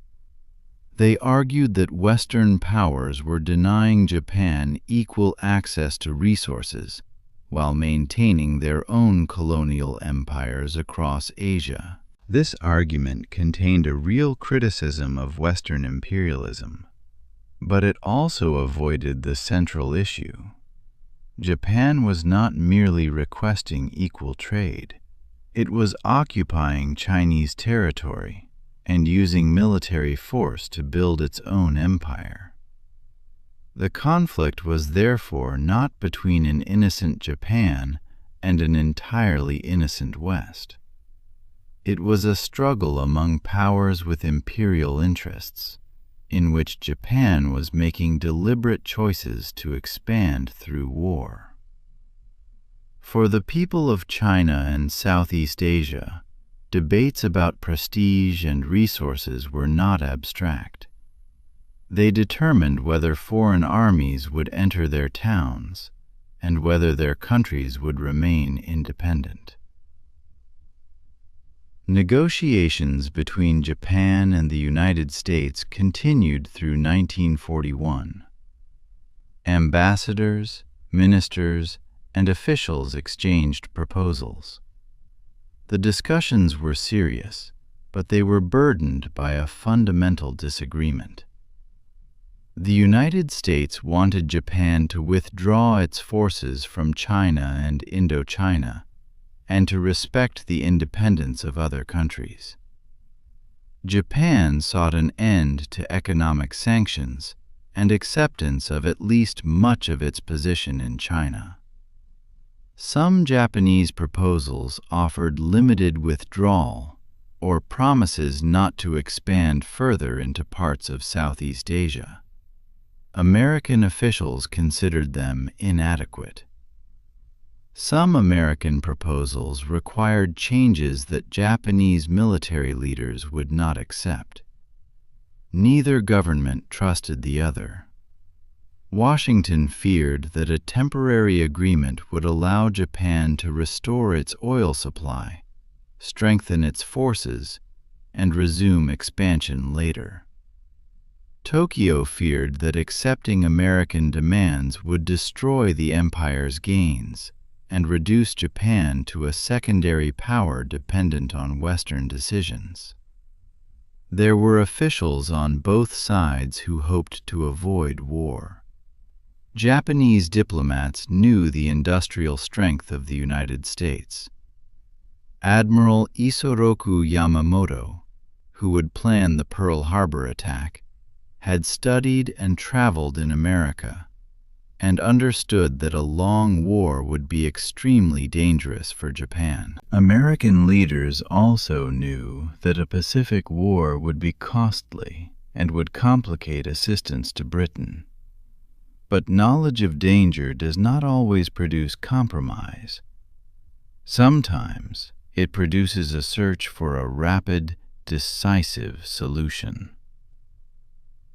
They argued that Western powers were denying Japan equal access to resources while maintaining their own colonial empires across Asia. This argument contained a real criticism of Western imperialism, but it also avoided the central issue. Japan was not merely requesting equal trade. It was occupying Chinese territory and using military force to build its own empire. The conflict was therefore not between an innocent Japan and an entirely innocent West. It was a struggle among powers with imperial interests, in which Japan was making deliberate choices to expand through war. For the people of China and Southeast Asia, debates about prestige and resources were not abstract. They determined whether foreign armies would enter their towns and whether their countries would remain independent. Negotiations between Japan and the United States continued through 1941. Ambassadors, ministers, and officials exchanged proposals. The discussions were serious, but they were burdened by a fundamental disagreement. The United States wanted Japan to withdraw its forces from China and Indochina and to respect the independence of other countries. Japan sought an end to economic sanctions and acceptance of at least much of its position in China. Some Japanese proposals offered limited withdrawal or promises not to expand further into parts of Southeast Asia. American officials considered them inadequate. Some American proposals required changes that Japanese military leaders would not accept. Neither government trusted the other. Washington feared that a temporary agreement would allow Japan to restore its oil supply, strengthen its forces, and resume expansion later. Tokyo feared that accepting American demands would destroy the empire's gains and reduce Japan to a secondary power dependent on Western decisions. There were officials on both sides who hoped to avoid war. Japanese diplomats knew the industrial strength of the United States. Admiral Isoroku Yamamoto, who would plan the Pearl Harbor attack, had studied and traveled in America and understood that a long war would be extremely dangerous for Japan. American leaders also knew that a Pacific war would be costly and would complicate assistance to Britain. But knowledge of danger does not always produce compromise. Sometimes it produces a search for a rapid, decisive solution.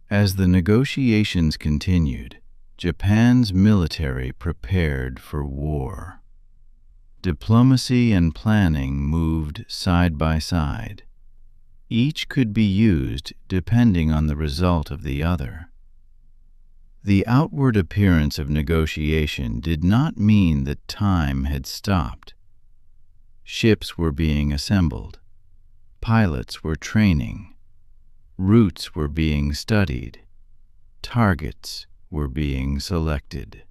As the negotiations continued, Japan's military prepared for war. Diplomacy and planning moved side by side. Each could be used depending on the result of the other. The outward appearance of negotiation did not mean that time had stopped. Ships were being assembled. Pilots were training. Routes were being studied. Targets were being selected.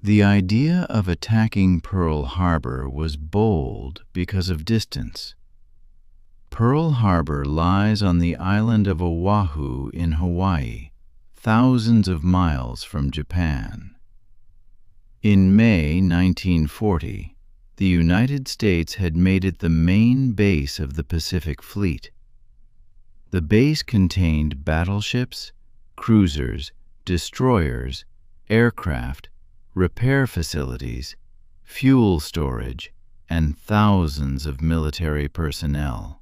The idea of attacking Pearl Harbor was bold because of distance. Pearl Harbor lies on the island of Oahu in Hawaii, thousands of miles from Japan. In May 1940, the United States had made it the main base of the Pacific Fleet. The base contained battleships, cruisers, destroyers, aircraft, repair facilities, fuel storage, and thousands of military personnel.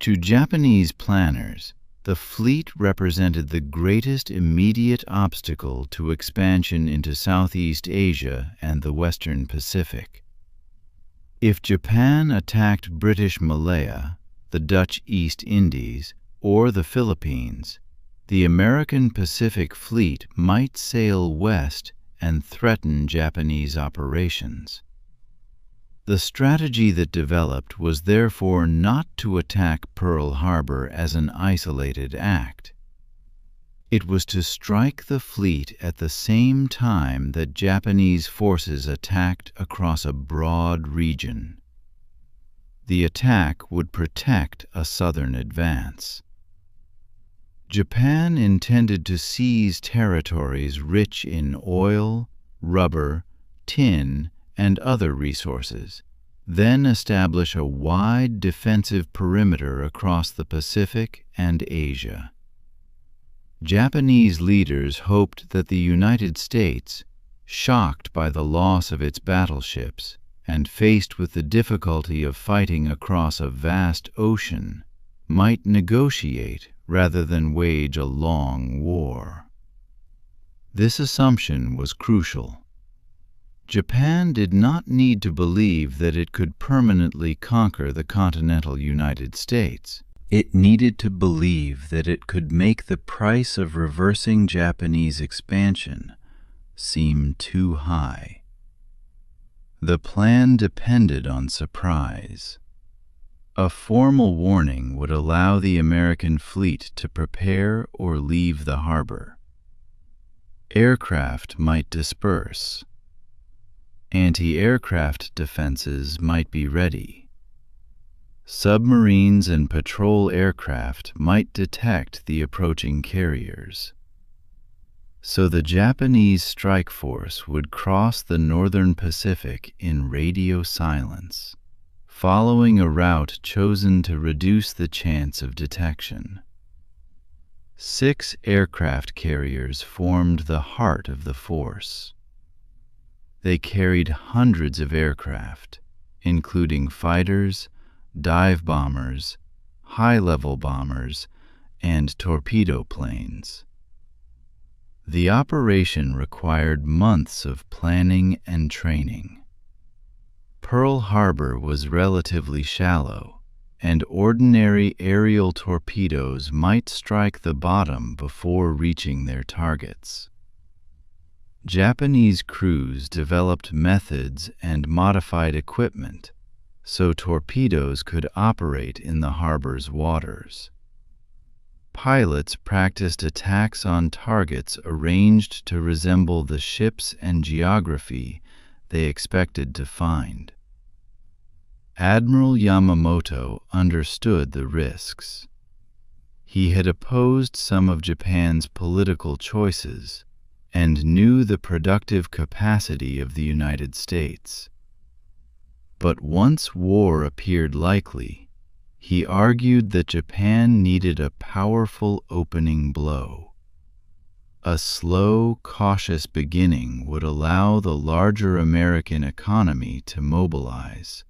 To Japanese planners, the fleet represented the greatest immediate obstacle to expansion into Southeast Asia and the Western Pacific. If Japan attacked British Malaya, the Dutch East Indies, or the Philippines, the American Pacific Fleet might sail west and threaten Japanese operations. The strategy that developed was therefore not to attack Pearl Harbor as an isolated act. It was to strike the fleet at the same time that Japanese forces attacked across a broad region. The attack would protect a southern advance. Japan intended to seize territories rich in oil, rubber, tin, and other resources, then establish a wide defensive perimeter across the Pacific and Asia. Japanese leaders hoped that the United States, shocked by the loss of its battleships and faced with the difficulty of fighting across a vast ocean, might negotiate rather than wage a long war. This assumption was crucial. Japan did not need to believe that it could permanently conquer the continental United States. It needed to believe that it could make the price of reversing Japanese expansion seem too high. The plan depended on surprise. A formal warning would allow the American fleet to prepare or leave the harbor. Aircraft might disperse. Anti-aircraft defenses might be ready. Submarines and patrol aircraft might detect the approaching carriers. So the Japanese strike force would cross the northern Pacific in radio silence, following a route chosen to reduce the chance of detection. 6 aircraft carriers formed the heart of the force. They carried hundreds of aircraft, including fighters, dive bombers, high-level bombers, and torpedo planes. The operation required months of planning and training. Pearl Harbor was relatively shallow, and ordinary aerial torpedoes might strike the bottom before reaching their targets. Japanese crews developed methods and modified equipment so torpedoes could operate in the harbor's waters. Pilots practiced attacks on targets arranged to resemble the ships and geography they expected to find. Admiral Yamamoto understood the risks. He had opposed some of Japan's political choices and knew the productive capacity of the United States. But once war appeared likely, he argued that Japan needed a powerful opening blow. A slow, cautious beginning would allow the larger American economy to mobilize.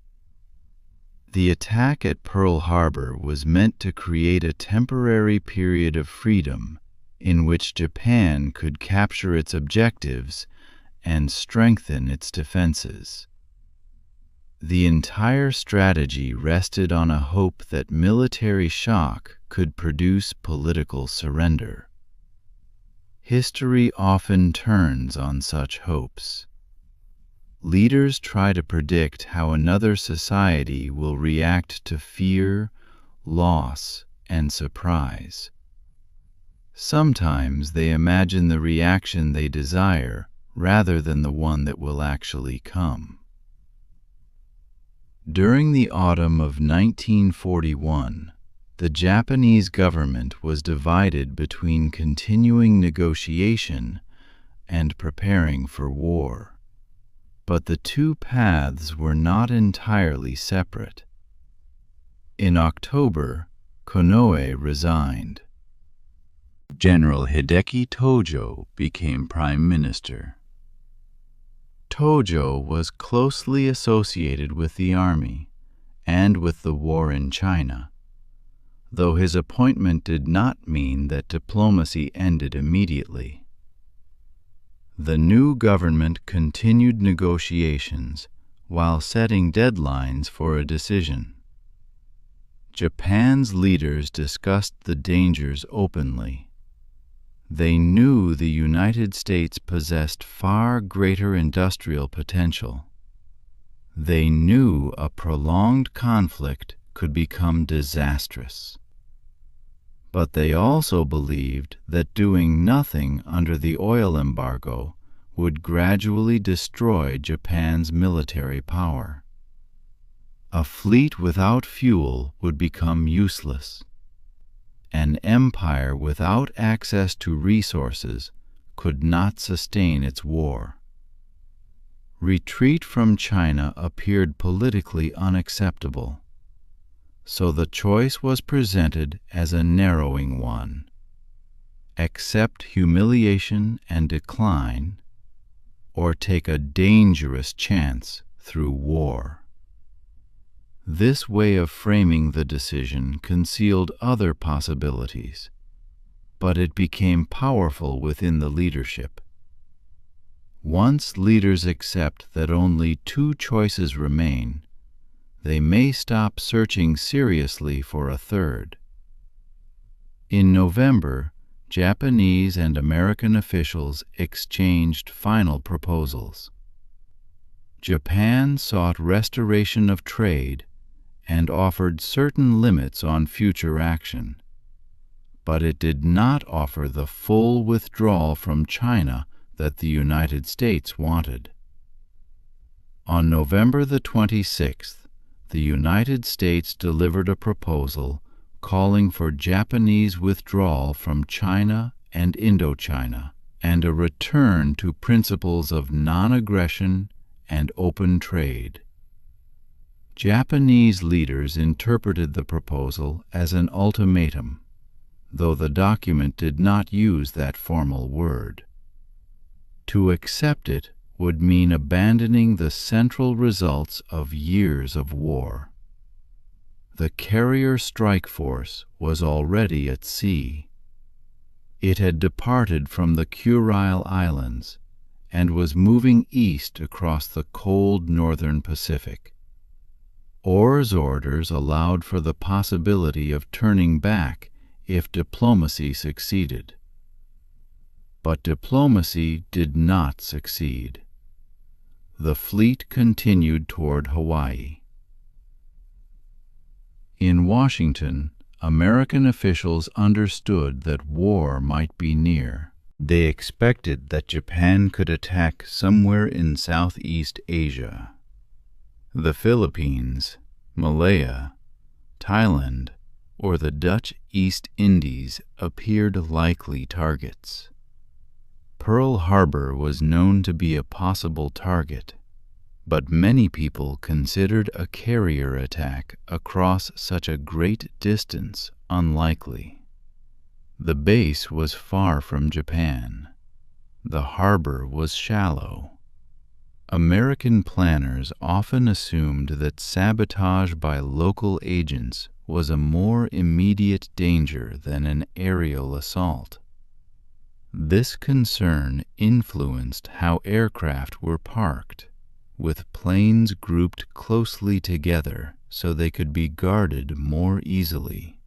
The attack at Pearl Harbor was meant to create a temporary period of freedom in which Japan could capture its objectives and strengthen its defenses. The entire strategy rested on a hope that military shock could produce political surrender. History often turns on such hopes. Leaders try to predict how another society will react to fear, loss, and surprise. Sometimes they imagine the reaction they desire rather than the one that will actually come. During the autumn of 1941, the Japanese government was divided between continuing negotiation and preparing for war. But the two paths were not entirely separate. In October, Konoe resigned. General Hideki Tojo became prime minister. Tojo was closely associated with the army and with the war in China, though his appointment did not mean that diplomacy ended immediately. The new government continued negotiations while setting deadlines for a decision. Japan's leaders discussed the dangers openly. They knew the United States possessed far greater industrial potential. They knew a prolonged conflict could become disastrous. But they also believed that doing nothing under the oil embargo would gradually destroy Japan's military power. A fleet without fuel would become useless. An empire without access to resources could not sustain its war. Retreat from China appeared politically unacceptable, so the choice was presented as a narrowing one: accept humiliation and decline, or take a dangerous chance through war. This way of framing the decision concealed other possibilities, but it became powerful within the leadership. Once leaders accept that only two choices remain, they may stop searching seriously for a third. In November, Japanese and American officials exchanged final proposals. Japan sought restoration of trade and offered certain limits on future action, but it did not offer the full withdrawal from China that the United States wanted. On November the 26th, the United States delivered a proposal calling for Japanese withdrawal from China and Indochina and a return to principles of non-aggression and open trade. Japanese leaders interpreted the proposal as an ultimatum, though the document did not use that formal word. To accept it would mean abandoning the central results of years of war. The carrier strike force was already at sea. It had departed from the Kurile Islands and was moving east across the cold northern Pacific. Orr's orders allowed for the possibility of turning back if diplomacy succeeded. But diplomacy did not succeed. The fleet continued toward Hawaii. In Washington, American officials understood that war might be near. They expected that Japan could attack somewhere in Southeast Asia. The Philippines, Malaya, Thailand, or the Dutch East Indies appeared likely targets. Pearl Harbor was known to be a possible target, but many people considered a carrier attack across such a great distance unlikely. The base was far from Japan. The harbor was shallow. American planners often assumed that sabotage by local agents was a more immediate danger than an aerial assault. This concern influenced how aircraft were parked, with planes grouped closely together so they could be guarded more easily.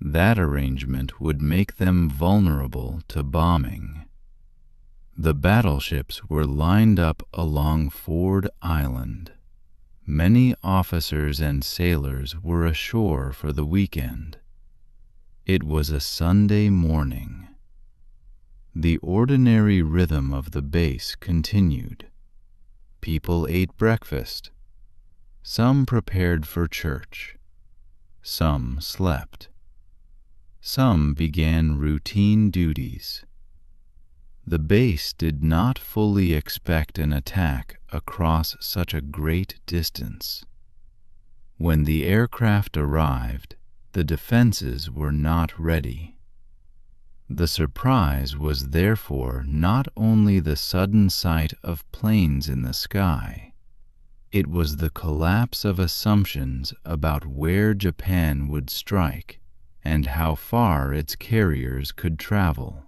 That arrangement would make them vulnerable to bombing. The battleships were lined up along Ford Island. Many officers and sailors were ashore for the weekend. It was a Sunday morning. The ordinary rhythm of the base continued. People ate breakfast. Some prepared for church. Some slept. Some began routine duties. The base did not fully expect an attack across such a great distance. When the aircraft arrived, the defenses were not ready. The surprise was therefore not only the sudden sight of planes in the sky, it was the collapse of assumptions about where Japan would strike and how far its carriers could travel.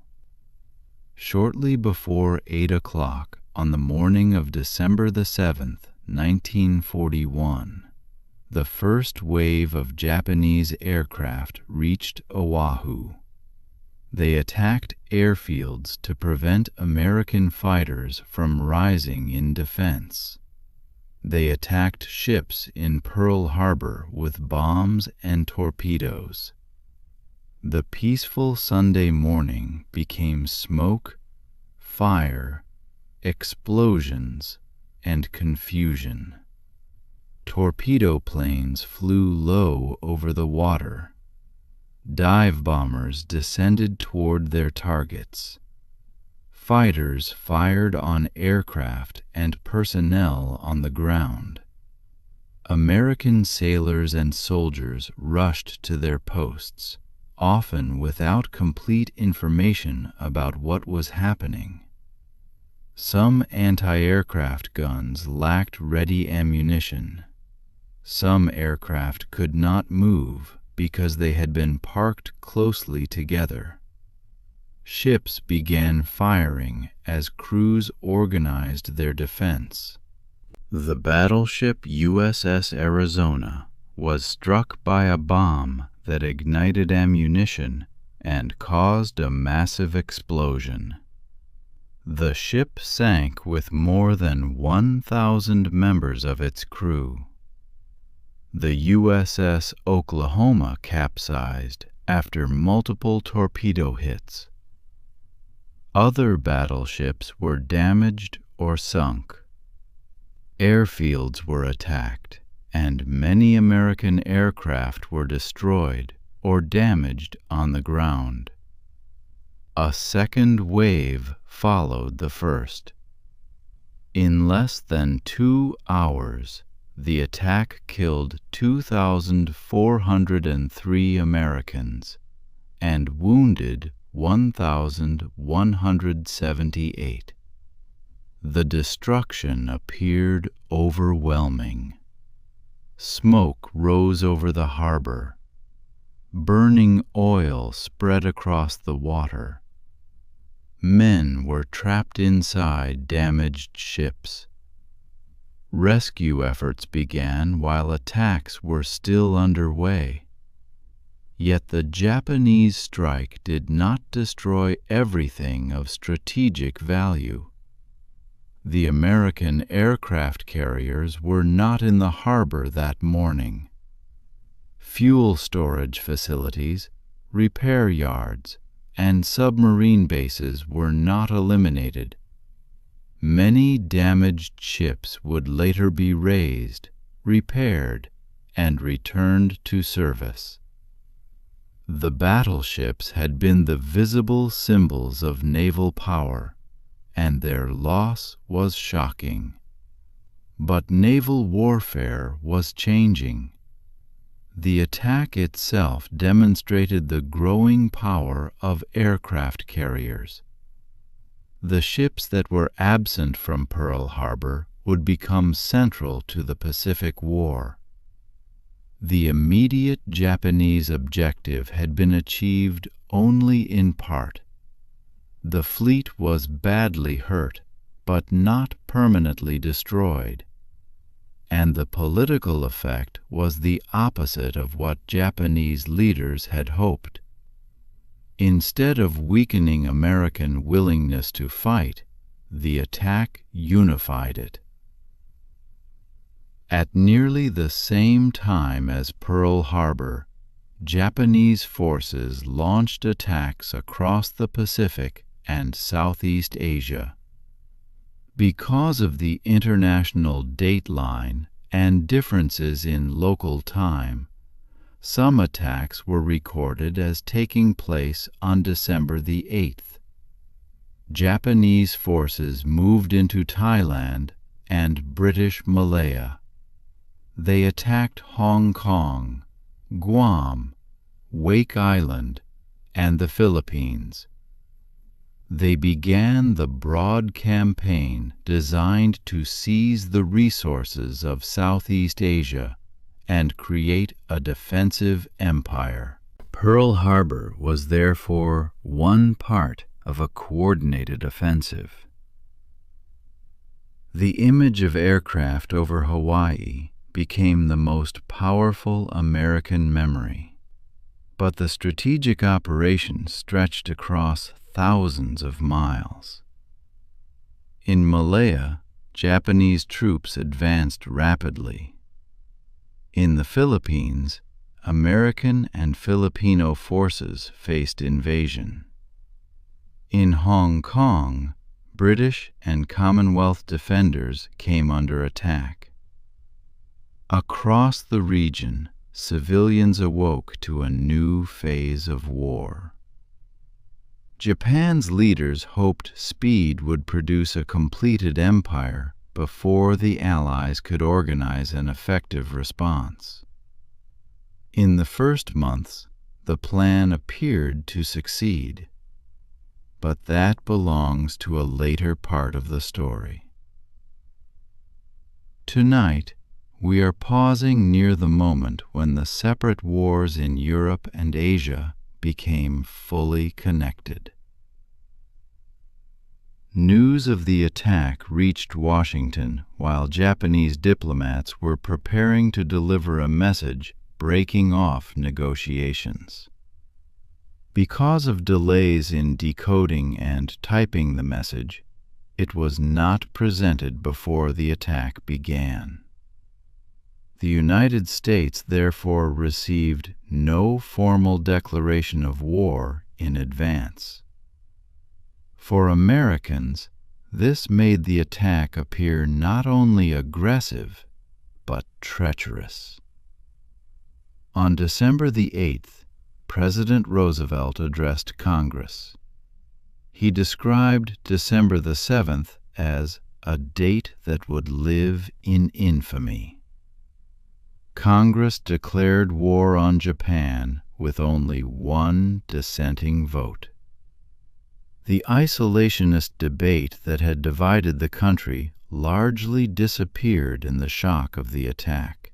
Shortly before 8 o'clock on the morning of December the 7th, 1941, the first wave of Japanese aircraft reached Oahu. They attacked airfields to prevent American fighters from rising in defense. They attacked ships in Pearl Harbor with bombs and torpedoes. The peaceful Sunday morning became smoke, fire, explosions, and confusion. Torpedo planes flew low over the water. Dive bombers descended toward their targets. Fighters fired on aircraft and personnel on the ground. American sailors and soldiers rushed to their posts, often without complete information about what was happening. Some anti-aircraft guns lacked ready ammunition. Some aircraft could not move because they had been parked closely together. Ships began firing as crews organized their defense. The battleship USS Arizona was struck by a bomb that ignited ammunition and caused a massive explosion. The ship sank with more than 1,000 members of its crew. The USS Oklahoma capsized after multiple torpedo hits. Other battleships were damaged or sunk. Airfields were attacked, and many American aircraft were destroyed or damaged on the ground. A second wave followed the first. In less than 2 hours, the attack killed 2,403 Americans and wounded 1,178. The destruction appeared overwhelming. Smoke rose over the harbor. Burning oil spread across the water. Men were trapped inside damaged ships. Rescue efforts began while attacks were still underway. Yet the Japanese strike did not destroy everything of strategic value. The American aircraft carriers were not in the harbor that morning. fuel storage facilities, repair yards, and submarine bases were not eliminated. Many damaged ships would later be raised, repaired, and returned to service. The battleships had been the visible symbols of naval power, and their loss was shocking. But naval warfare was changing. The attack itself demonstrated the growing power of aircraft carriers. The ships that were absent from Pearl Harbor would become central to the Pacific War. The immediate Japanese objective had been achieved only in part. The fleet was badly hurt, but not permanently destroyed. And the political effect was the opposite of what Japanese leaders had hoped. Instead of weakening American willingness to fight, the attack unified it. At nearly the same time as Pearl Harbor, Japanese forces launched attacks across the Pacific and Southeast Asia. Because of the international dateline and differences in local time, some attacks were recorded as taking place on December the 8th. Japanese forces moved into Thailand and British Malaya. They attacked Hong Kong, Guam, Wake Island, and the Philippines. They began the broad campaign designed to seize the resources of Southeast Asia and create a defensive empire. Pearl Harbor was therefore one part of a coordinated offensive. The image of aircraft over Hawaii became the most powerful American memory, but the strategic operation stretched across thousands of miles. In Malaya, Japanese troops advanced rapidly. In the Philippines, American and Filipino forces faced invasion. In Hong Kong, British and Commonwealth defenders came under attack. Across the region, civilians awoke to a new phase of war. Japan's leaders hoped speed would produce a completed empire before the Allies could organize an effective response. In the first months, the plan appeared to succeed, but that belongs to a later part of the story. Tonight, we are pausing near the moment when the separate wars in Europe and Asia became fully connected. News of the attack reached Washington while Japanese diplomats were preparing to deliver a message breaking off negotiations. Because of delays in decoding and typing the message, it was not presented before the attack began. The United States therefore received no formal declaration of war in advance. For Americans, this made the attack appear not only aggressive, but treacherous. On December the 8th, President Roosevelt addressed Congress. He described December the 7th as a date that would live in infamy. Congress declared war on Japan with only one dissenting vote. The isolationist debate that had divided the country largely disappeared in the shock of the attack.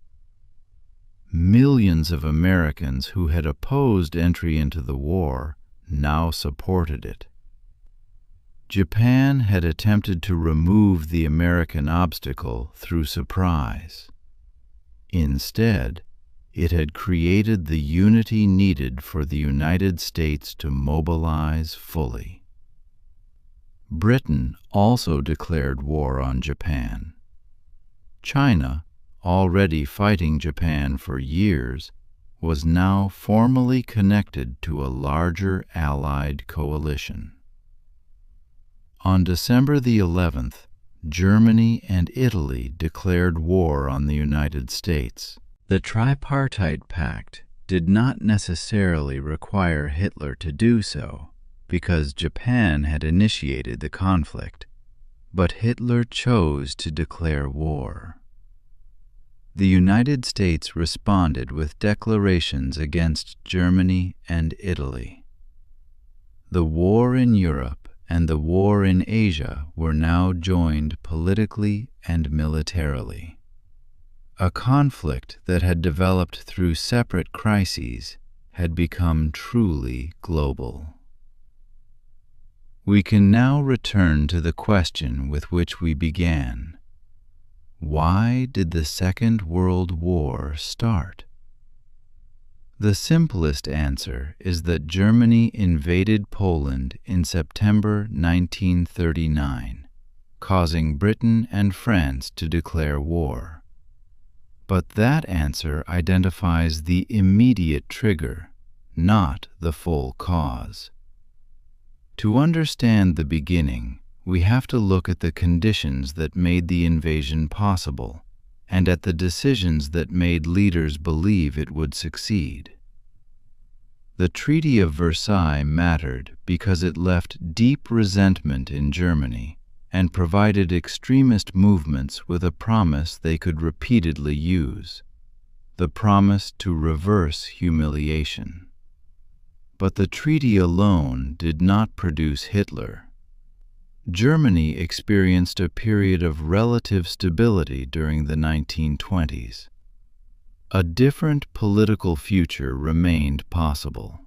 Millions of Americans who had opposed entry into the war now supported it. Japan had attempted to remove the American obstacle through surprise. Instead, it had created the unity needed for the United States to mobilize fully. Britain also declared war on Japan. China, already fighting Japan for years, was now formally connected to a larger Allied coalition. On December the 11th, Germany and Italy declared war on the United States. The Tripartite Pact did not necessarily require Hitler to do so, because Japan had initiated the conflict, but Hitler chose to declare war. The United States responded with declarations against Germany and Italy. The war in Europe and the war in Asia were now joined politically and militarily. A conflict that had developed through separate crises had become truly global. We can now return to the question with which we began. Why did the Second World War start? The simplest answer is that Germany invaded Poland in September 1939, causing Britain and France to declare war. But that answer identifies the immediate trigger, not the full cause. To understand the beginning, we have to look at the conditions that made the invasion possible, and at the decisions that made leaders believe it would succeed. The Treaty of Versailles mattered because it left deep resentment in Germany and provided extremist movements with a promise they could repeatedly use: the promise to reverse humiliation. But the treaty alone did not produce Hitler. Germany experienced a period of relative stability during the 1920s. A different political future remained possible.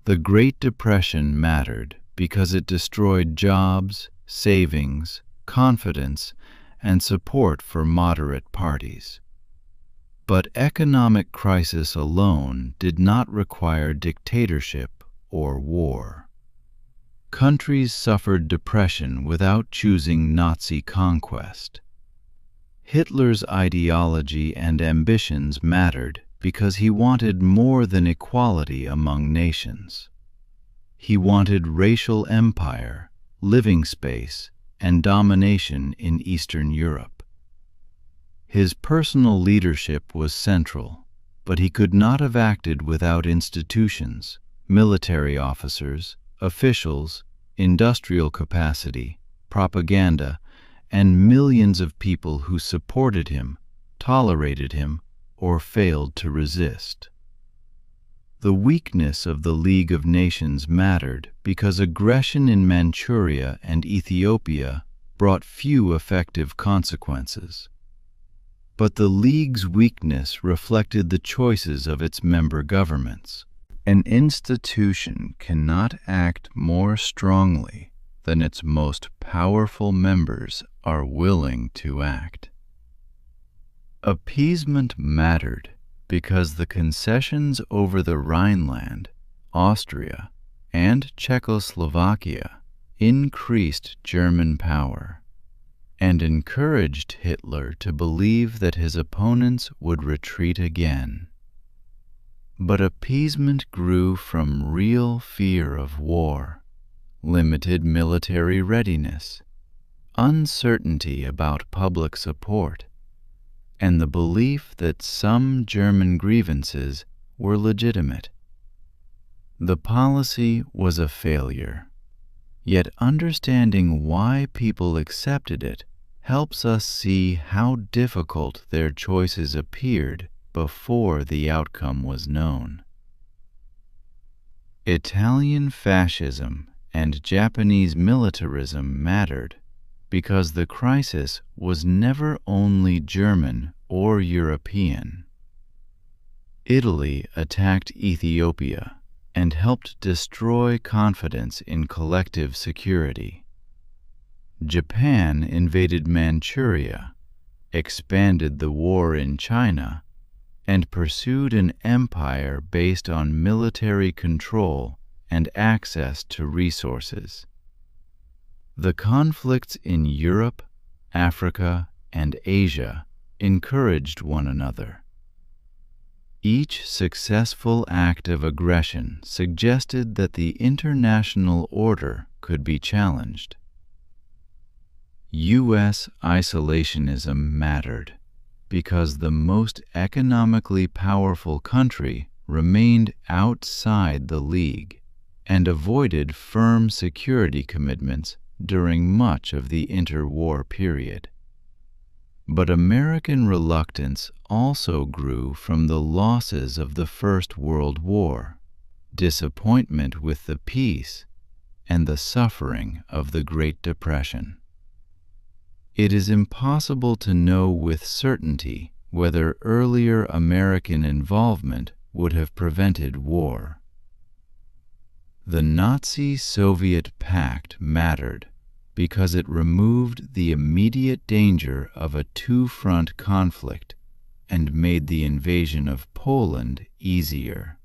The Great Depression mattered because it destroyed jobs, savings, confidence, and support for moderate parties. But economic crisis alone did not require dictatorship or war. Countries suffered depression without choosing Nazi conquest. Hitler's ideology and ambitions mattered because he wanted more than equality among nations. He wanted racial empire, living space, and domination in Eastern Europe. His personal leadership was central, but he could not have acted without institutions, military officers, officials, industrial capacity, propaganda, and millions of people who supported him, tolerated him, or failed to resist. The weakness of the League of Nations mattered because aggression in Manchuria and Ethiopia brought few effective consequences. But the League's weakness reflected the choices of its member governments. An institution cannot act more strongly than its most powerful members are willing to act. Appeasement mattered because the concessions over the Rhineland, Austria, and Czechoslovakia increased German power and encouraged Hitler to believe that his opponents would retreat again. But appeasement grew from real fear of war, limited military readiness, uncertainty about public support, and the belief that some German grievances were legitimate. The policy was a failure, yet understanding why people accepted it helps us see how difficult their choices appeared before the outcome was known. Italian fascism and Japanese militarism mattered because the crisis was never only German or European. Italy attacked Ethiopia and helped destroy confidence in collective security. Japan invaded Manchuria, expanded the war in China, and pursued an empire based on military control and access to resources. The conflicts in Europe, Africa, and Asia encouraged one another. Each successful act of aggression suggested that the international order could be challenged. U.S. isolationism mattered because the most economically powerful country remained outside the League and avoided firm security commitments during much of the interwar period. But American reluctance also grew from the losses of the First World War, disappointment with the peace, and the suffering of the Great Depression. It is impossible to know with certainty whether earlier American involvement would have prevented war. The Nazi-Soviet pact mattered because it removed the immediate danger of a two-front conflict and made the invasion of Poland easier.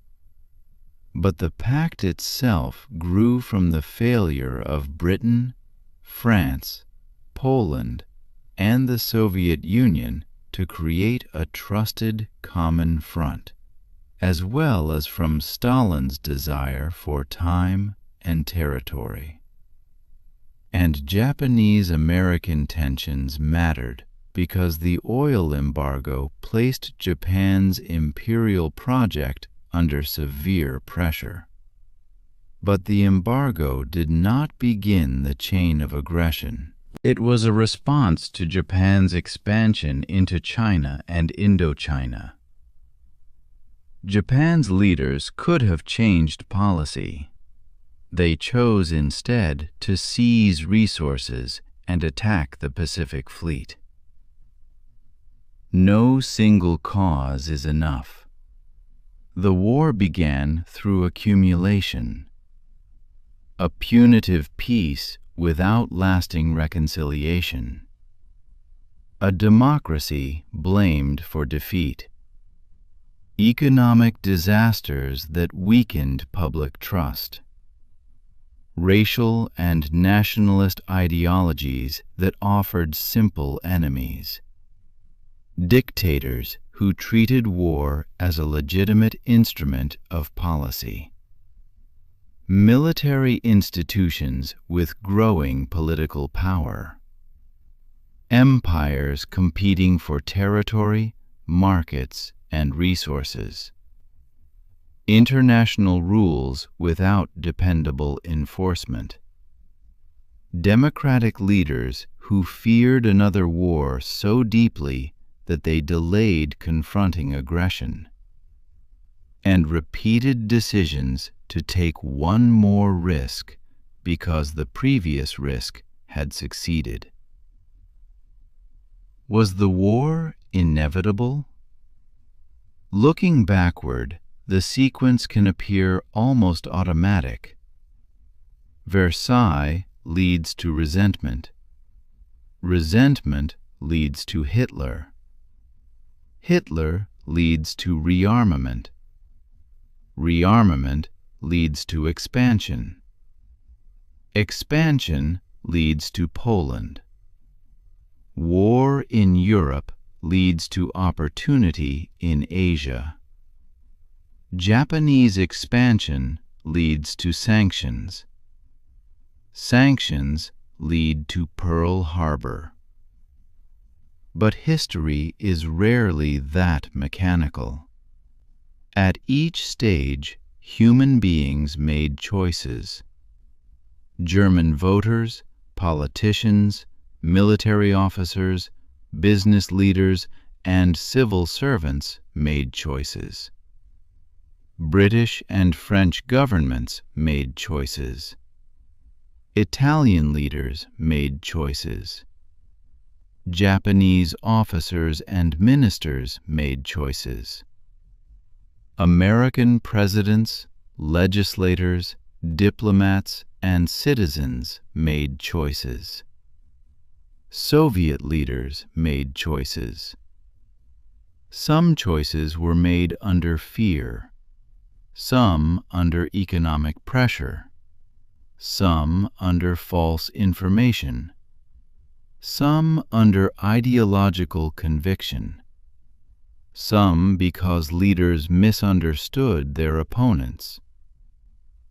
But the pact itself grew from the failure of Britain, France, Poland, and the Soviet Union to create a trusted common front, as well as from Stalin's desire for time and territory. And Japanese-American tensions mattered because the oil embargo placed Japan's imperial project under severe pressure. But the embargo did not begin the chain of aggression. It was a response to Japan's expansion into China and Indochina. Japan's leaders could have changed policy. They chose instead to seize resources and attack the Pacific Fleet. No single cause is enough. The war began through accumulation. A punitive peace without lasting reconciliation. A democracy blamed for defeat. Economic disasters that weakened public trust. Racial and nationalist ideologies that offered simple enemies. Dictators who treated war as a legitimate instrument of policy. Military institutions with growing political power. Empires competing for territory, markets, and resources. International rules without dependable enforcement. Democratic leaders who feared another war so deeply that they delayed confronting aggression. And repeated decisions to take one more risk because the previous risk had succeeded. Was the war inevitable? Looking backward, the sequence can appear almost automatic. Versailles leads to resentment. Resentment leads to Hitler. Hitler leads to rearmament. Rearmament leads to expansion. Expansion leads to Poland. War in Europe leads to opportunity in Asia. Japanese expansion leads to sanctions. Sanctions lead to Pearl Harbor. But history is rarely that mechanical. At each stage, human beings made choices. German voters, politicians, military officers, business leaders, and civil servants made choices. British and French governments made choices. Italian leaders made choices. Japanese officers and ministers made choices. American presidents, legislators, diplomats, and citizens made choices. Soviet leaders made choices. Some choices were made under fear, some under economic pressure, some under false information, some under ideological conviction, some because leaders misunderstood their opponents,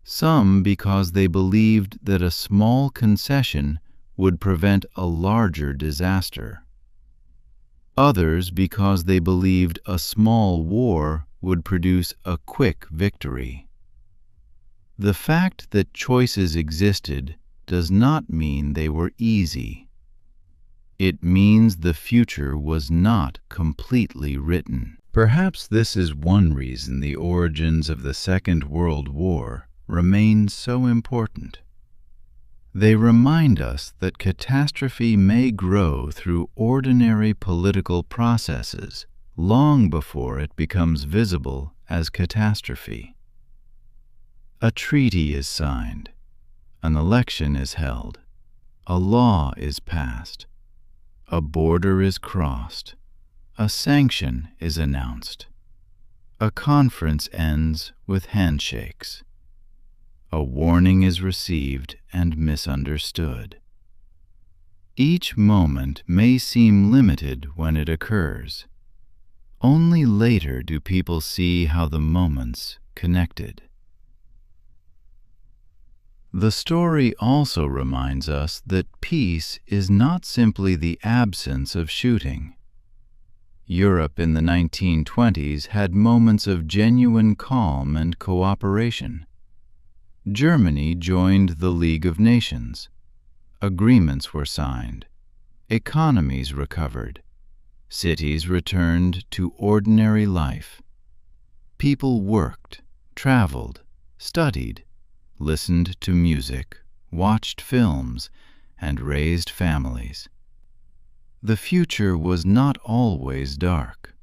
some because they believed that a small concession would prevent a larger disaster, others because they believed a small war would produce a quick victory. The fact that choices existed does not mean they were easy. It means the future was not completely written. Perhaps this is one reason the origins of the Second World War remain so important. They remind us that catastrophe may grow through ordinary political processes long before it becomes visible as catastrophe. A treaty is signed, an election is held, a law is passed, a border is crossed, a sanction is announced, a conference ends with handshakes. A warning is received and misunderstood. Each moment may seem limited when it occurs. Only later do people see how the moments connected. The story also reminds us that peace is not simply the absence of shooting. Europe in the 1920s had moments of genuine calm and cooperation. Germany joined the League of Nations. Agreements were signed. Economies recovered. Cities returned to ordinary life. People worked, traveled, studied, listened to music, watched films, and raised families. The future was not always dark.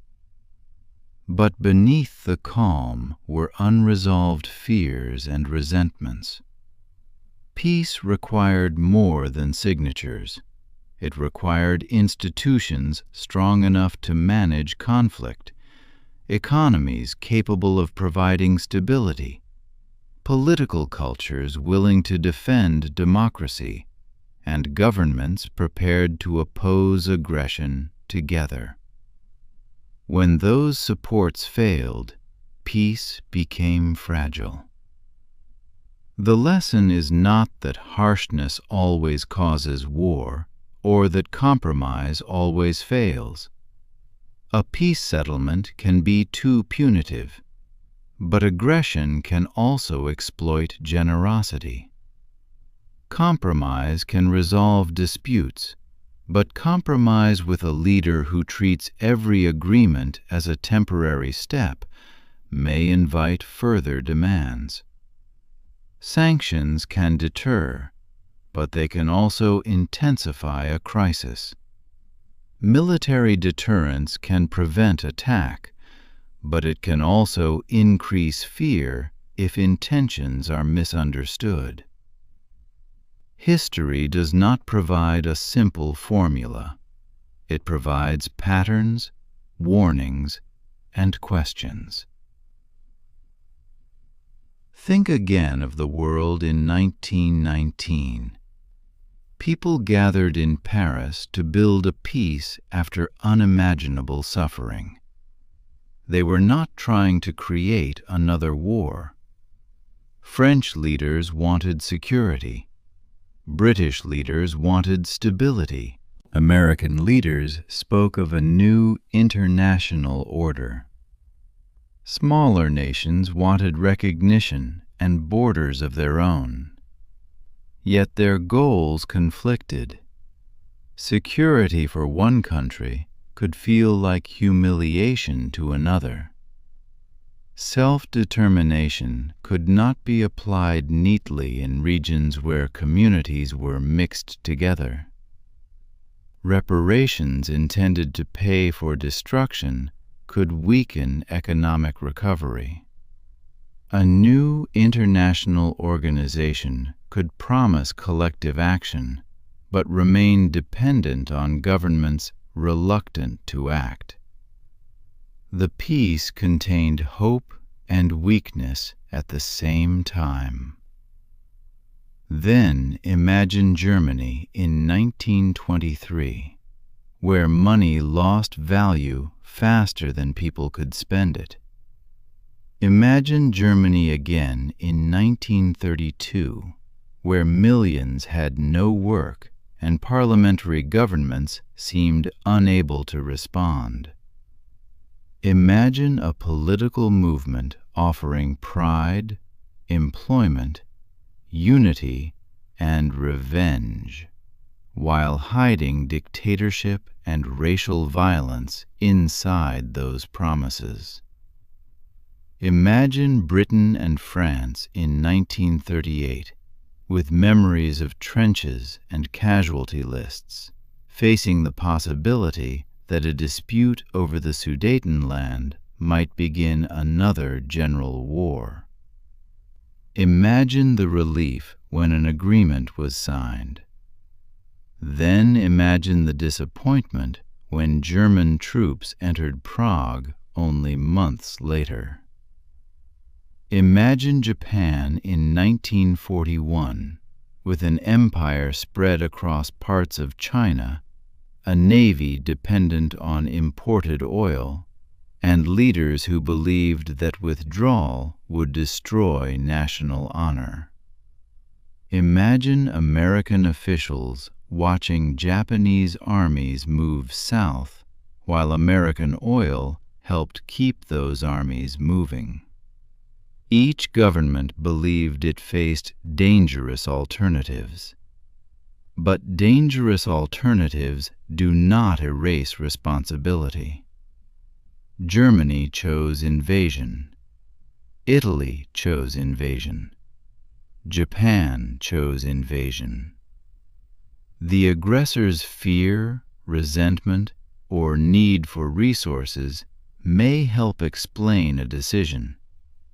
But beneath the calm were unresolved fears and resentments. Peace required more than signatures. It required institutions strong enough to manage conflict, economies capable of providing stability, political cultures willing to defend democracy, and governments prepared to oppose aggression together. When those supports failed, peace became fragile. The lesson is not that harshness always causes war, or that compromise always fails. A peace settlement can be too punitive, but aggression can also exploit generosity. Compromise can resolve disputes, but compromise with a leader who treats every agreement as a temporary step may invite further demands. Sanctions can deter, but they can also intensify a crisis. Military deterrence can prevent attack, but it can also increase fear if intentions are misunderstood. History does not provide a simple formula. It provides patterns, warnings, and questions. Think again of the world in 1919. People gathered in Paris to build a peace after unimaginable suffering. They were not trying to create another war. French leaders wanted security. British leaders wanted stability. American leaders spoke of a new international order. Smaller nations wanted recognition and borders of their own. Yet their goals conflicted. Security for one country could feel like humiliation to another. Self-determination could not be applied neatly in regions where communities were mixed together. Reparations intended to pay for destruction could weaken economic recovery. A new international organization could promise collective action, but remain dependent on governments reluctant to act. The peace contained hope and weakness at the same time. Then imagine Germany in 1923. where money lost value faster than people could spend it. Imagine Germany again in 1932, where millions had no work and parliamentary governments seemed unable to respond. Imagine a political movement offering pride, employment, unity, and revenge, while hiding dictatorship and racial violence inside those promises. Imagine Britain and France in 1938, with memories of trenches and casualty lists, facing the possibility that a dispute over the Sudetenland might begin another general war. Imagine the relief when an agreement was signed. Then imagine the disappointment when German troops entered Prague only months later. Imagine Japan in 1941, with an empire spread across parts of China, a navy dependent on imported oil, and leaders who believed that withdrawal would destroy national honor. Imagine American officials watching Japanese armies move south while American oil helped keep those armies moving. Each government believed it faced dangerous alternatives. But dangerous alternatives do not erase responsibility. Germany chose invasion. Italy chose invasion. Japan chose invasion. The aggressor's fear, resentment, or need for resources may help explain a decision,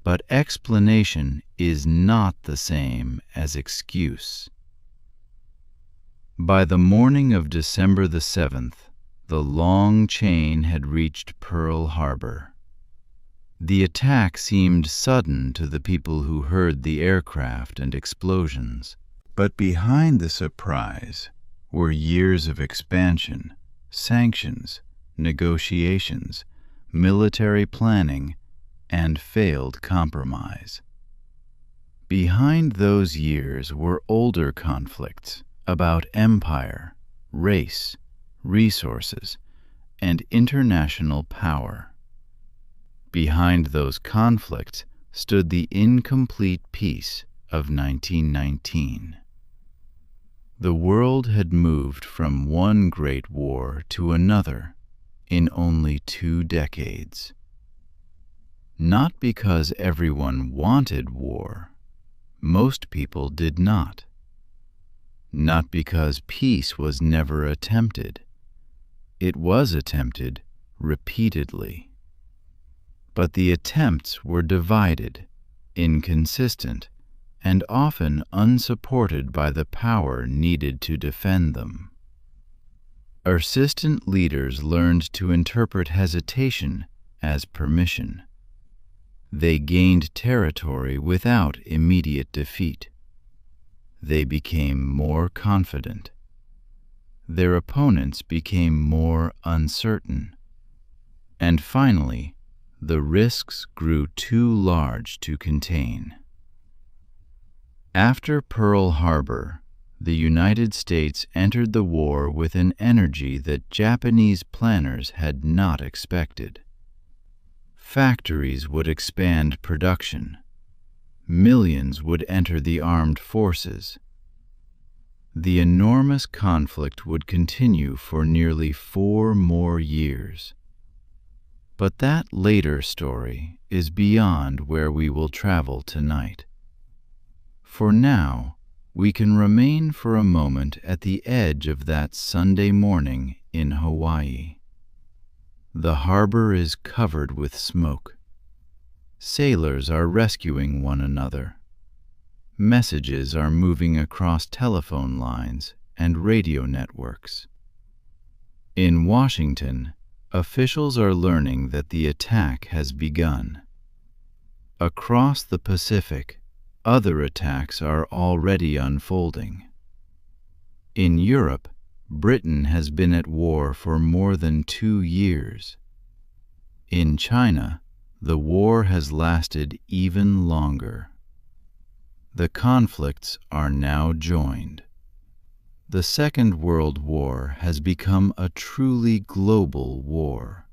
but explanation is not the same as excuse. By the morning of December the 7th, the long chain had reached Pearl Harbor. The attack seemed sudden to the people who heard the aircraft and explosions, but behind the surprise were years of expansion, sanctions, negotiations, military planning, and failed compromise. Behind those years were older conflicts about empire, race, resources, and international power. Behind those conflicts stood the incomplete peace of 1919. The world had moved from one great war to another in only 2 decades. Not because everyone wanted war. Most people did not. Not because peace was never attempted. It was attempted repeatedly. But the attempts were divided, inconsistent, and often unsupported by the power needed to defend them. Persistent leaders learned to interpret hesitation as permission. They gained territory without immediate defeat. They became more confident. Their opponents became more uncertain. And finally, the risks grew too large to contain. After Pearl Harbor, the United States entered the war with an energy that Japanese planners had not expected. Factories would expand production. Millions would enter the armed forces. The enormous conflict would continue for nearly 4 more years. But that later story is beyond where we will travel tonight. For now, we can remain for a moment at the edge of that Sunday morning in Hawaii. The harbor is covered with smoke. Sailors are rescuing one another. Messages are moving across telephone lines and radio networks. In Washington, officials are learning that the attack has begun. Across the Pacific, other attacks are already unfolding. In Europe, Britain has been at war for more than 2 years. In China, the war has lasted even longer. The conflicts are now joined. The Second World War has become a truly global war.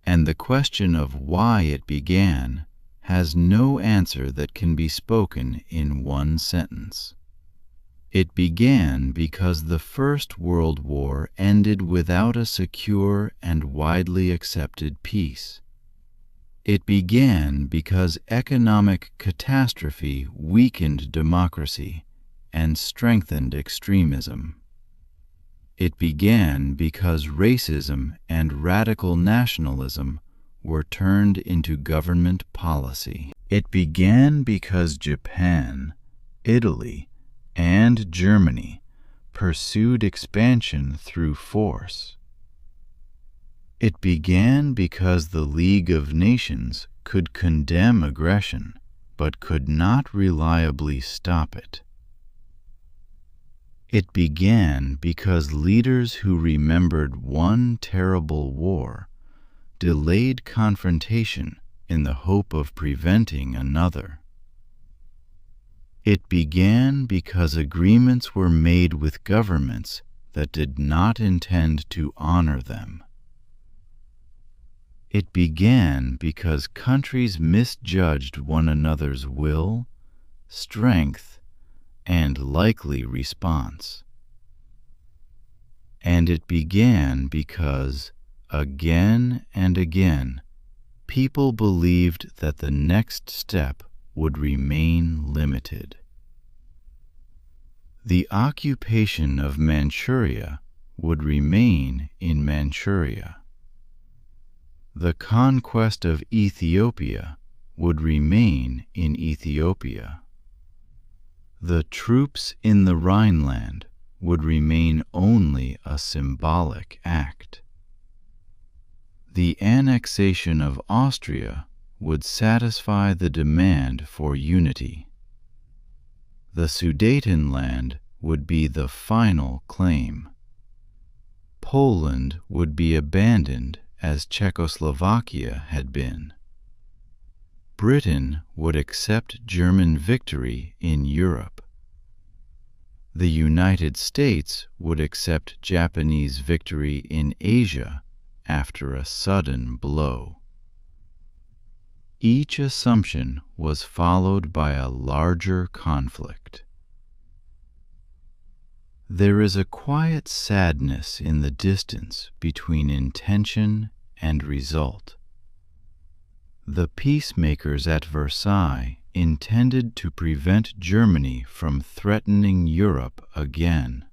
And the question of why it began has no answer that can be spoken in one sentence. It began because the First World War ended without a secure and widely accepted peace. It began because economic catastrophe weakened democracy and strengthened extremism. It began because racism and radical nationalism were turned into government policy. It began because Japan, Italy, and Germany pursued expansion through force. It began because the League of Nations could condemn aggression, but could not reliably stop it. It began because leaders who remembered one terrible war delayed confrontation in the hope of preventing another. It began because agreements were made with governments that did not intend to honor them. It began because countries misjudged one another's will, strength, and likely response. And it began because, again and again, people believed that the next step would remain limited. The occupation of Manchuria would remain in Manchuria. The conquest of Ethiopia would remain in Ethiopia. The troops in the Rhineland would remain only a symbolic act. The annexation of Austria would satisfy the demand for unity. The Sudetenland would be the final claim. Poland would be abandoned as Czechoslovakia had been. Britain would accept German victory in Europe. The United States would accept Japanese victory in Asia after a sudden blow. Each assumption was followed by a larger conflict. There is a quiet sadness in the distance between intention and result. The peacemakers at Versailles intended to prevent Germany from threatening Europe again.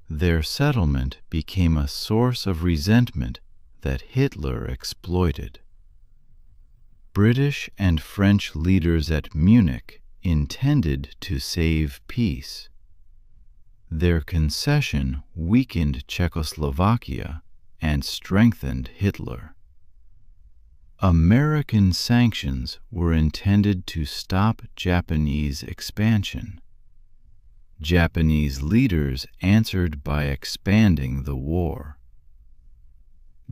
Their settlement became a source of resentment that Hitler exploited. British and French leaders at Munich intended to save peace. Their concession weakened Czechoslovakia and strengthened Hitler. American sanctions were intended to stop Japanese expansion. Japanese leaders answered by expanding the war.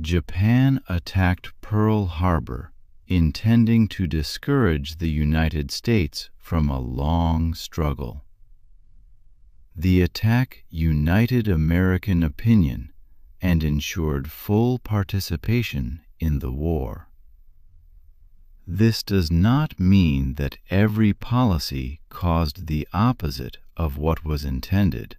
Japan attacked Pearl Harbor, intending to discourage the United States from a long struggle. The attack united American opinion and ensured full participation in the war. This does not mean that every policy caused the opposite of what was intended.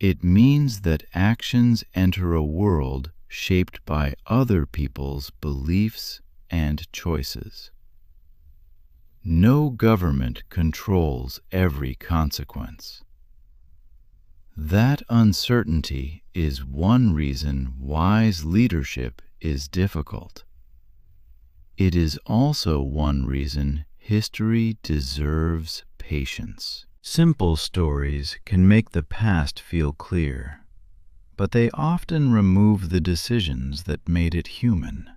It means that actions enter a world shaped by other people's beliefs and choices. No government controls every consequence. That uncertainty is one reason wise leadership is difficult. It is also one reason history deserves patience. Simple stories can make the past feel clear, but they often remove the decisions that made it human.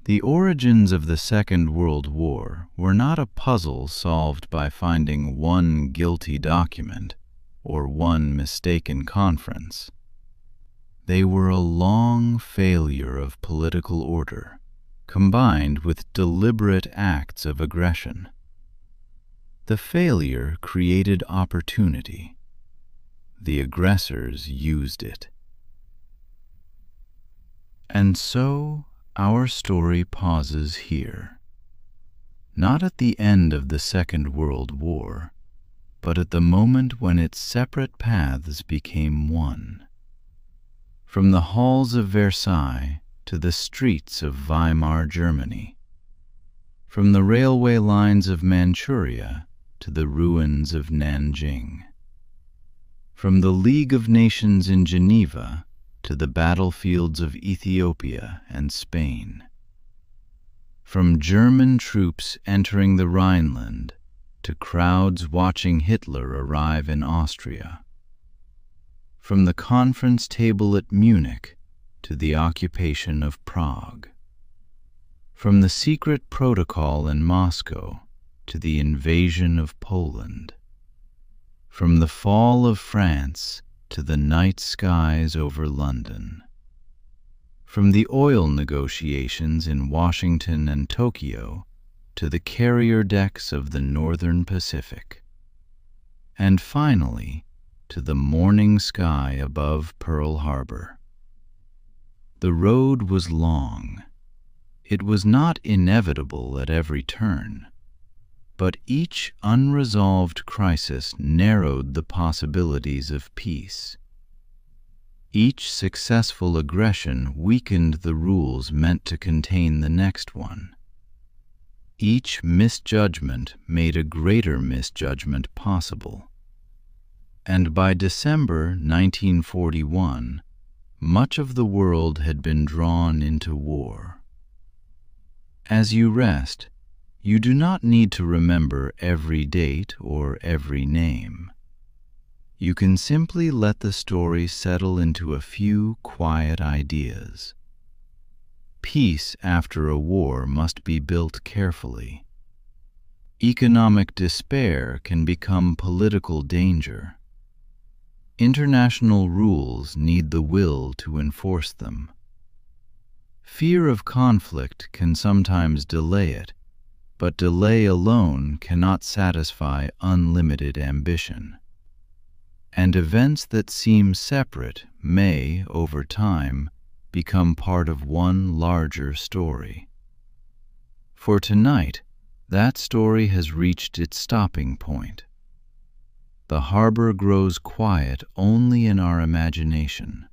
The origins of the Second World War were not a puzzle solved by finding one guilty document. or one mistaken conference. They were a long failure of political order, combined with deliberate acts of aggression. The failure created opportunity. The aggressors used it. And so our story pauses here, not at the end of the Second World War, but at the moment when its separate paths became one. From the halls of Versailles to the streets of Weimar Germany, from the railway lines of Manchuria to the ruins of Nanjing, from the League of Nations in Geneva to the battlefields of Ethiopia and Spain, from German troops entering the Rhineland to crowds watching Hitler arrive in Austria, from the conference table at Munich to the occupation of Prague, from the secret protocol in Moscow to the invasion of Poland, from the fall of France to the night skies over London, from the oil negotiations in Washington and Tokyo to the carrier decks of the Northern Pacific, and finally to the morning sky above Pearl Harbor. The road was long. It was not inevitable at every turn, but each unresolved crisis narrowed the possibilities of peace. Each successful aggression weakened the rules meant to contain the next one. Each misjudgment made a greater misjudgment possible. And by December 1941, much of the world had been drawn into war. As you rest, you do not need to remember every date or every name. You can simply let the story settle into a few quiet ideas. Peace after a war must be built carefully. Economic despair can become political danger. International rules need the will to enforce them. Fear of conflict can sometimes delay it, but delay alone cannot satisfy unlimited ambition. And events that seem separate may, over time, become part of one larger story. For tonight, that story has reached its stopping point. The harbor grows quiet only in our imagination.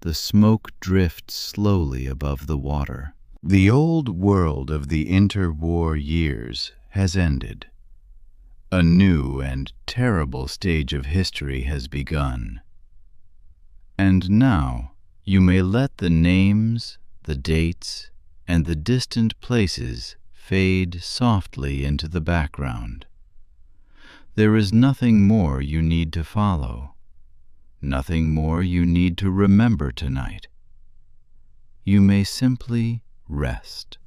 The smoke drifts slowly above the water. The old world of the interwar years has ended. A new and terrible stage of history has begun. And now you may let the names, the dates, and the distant places fade softly into the background. There is nothing more you need to follow, nothing more you need to remember tonight. You may simply rest.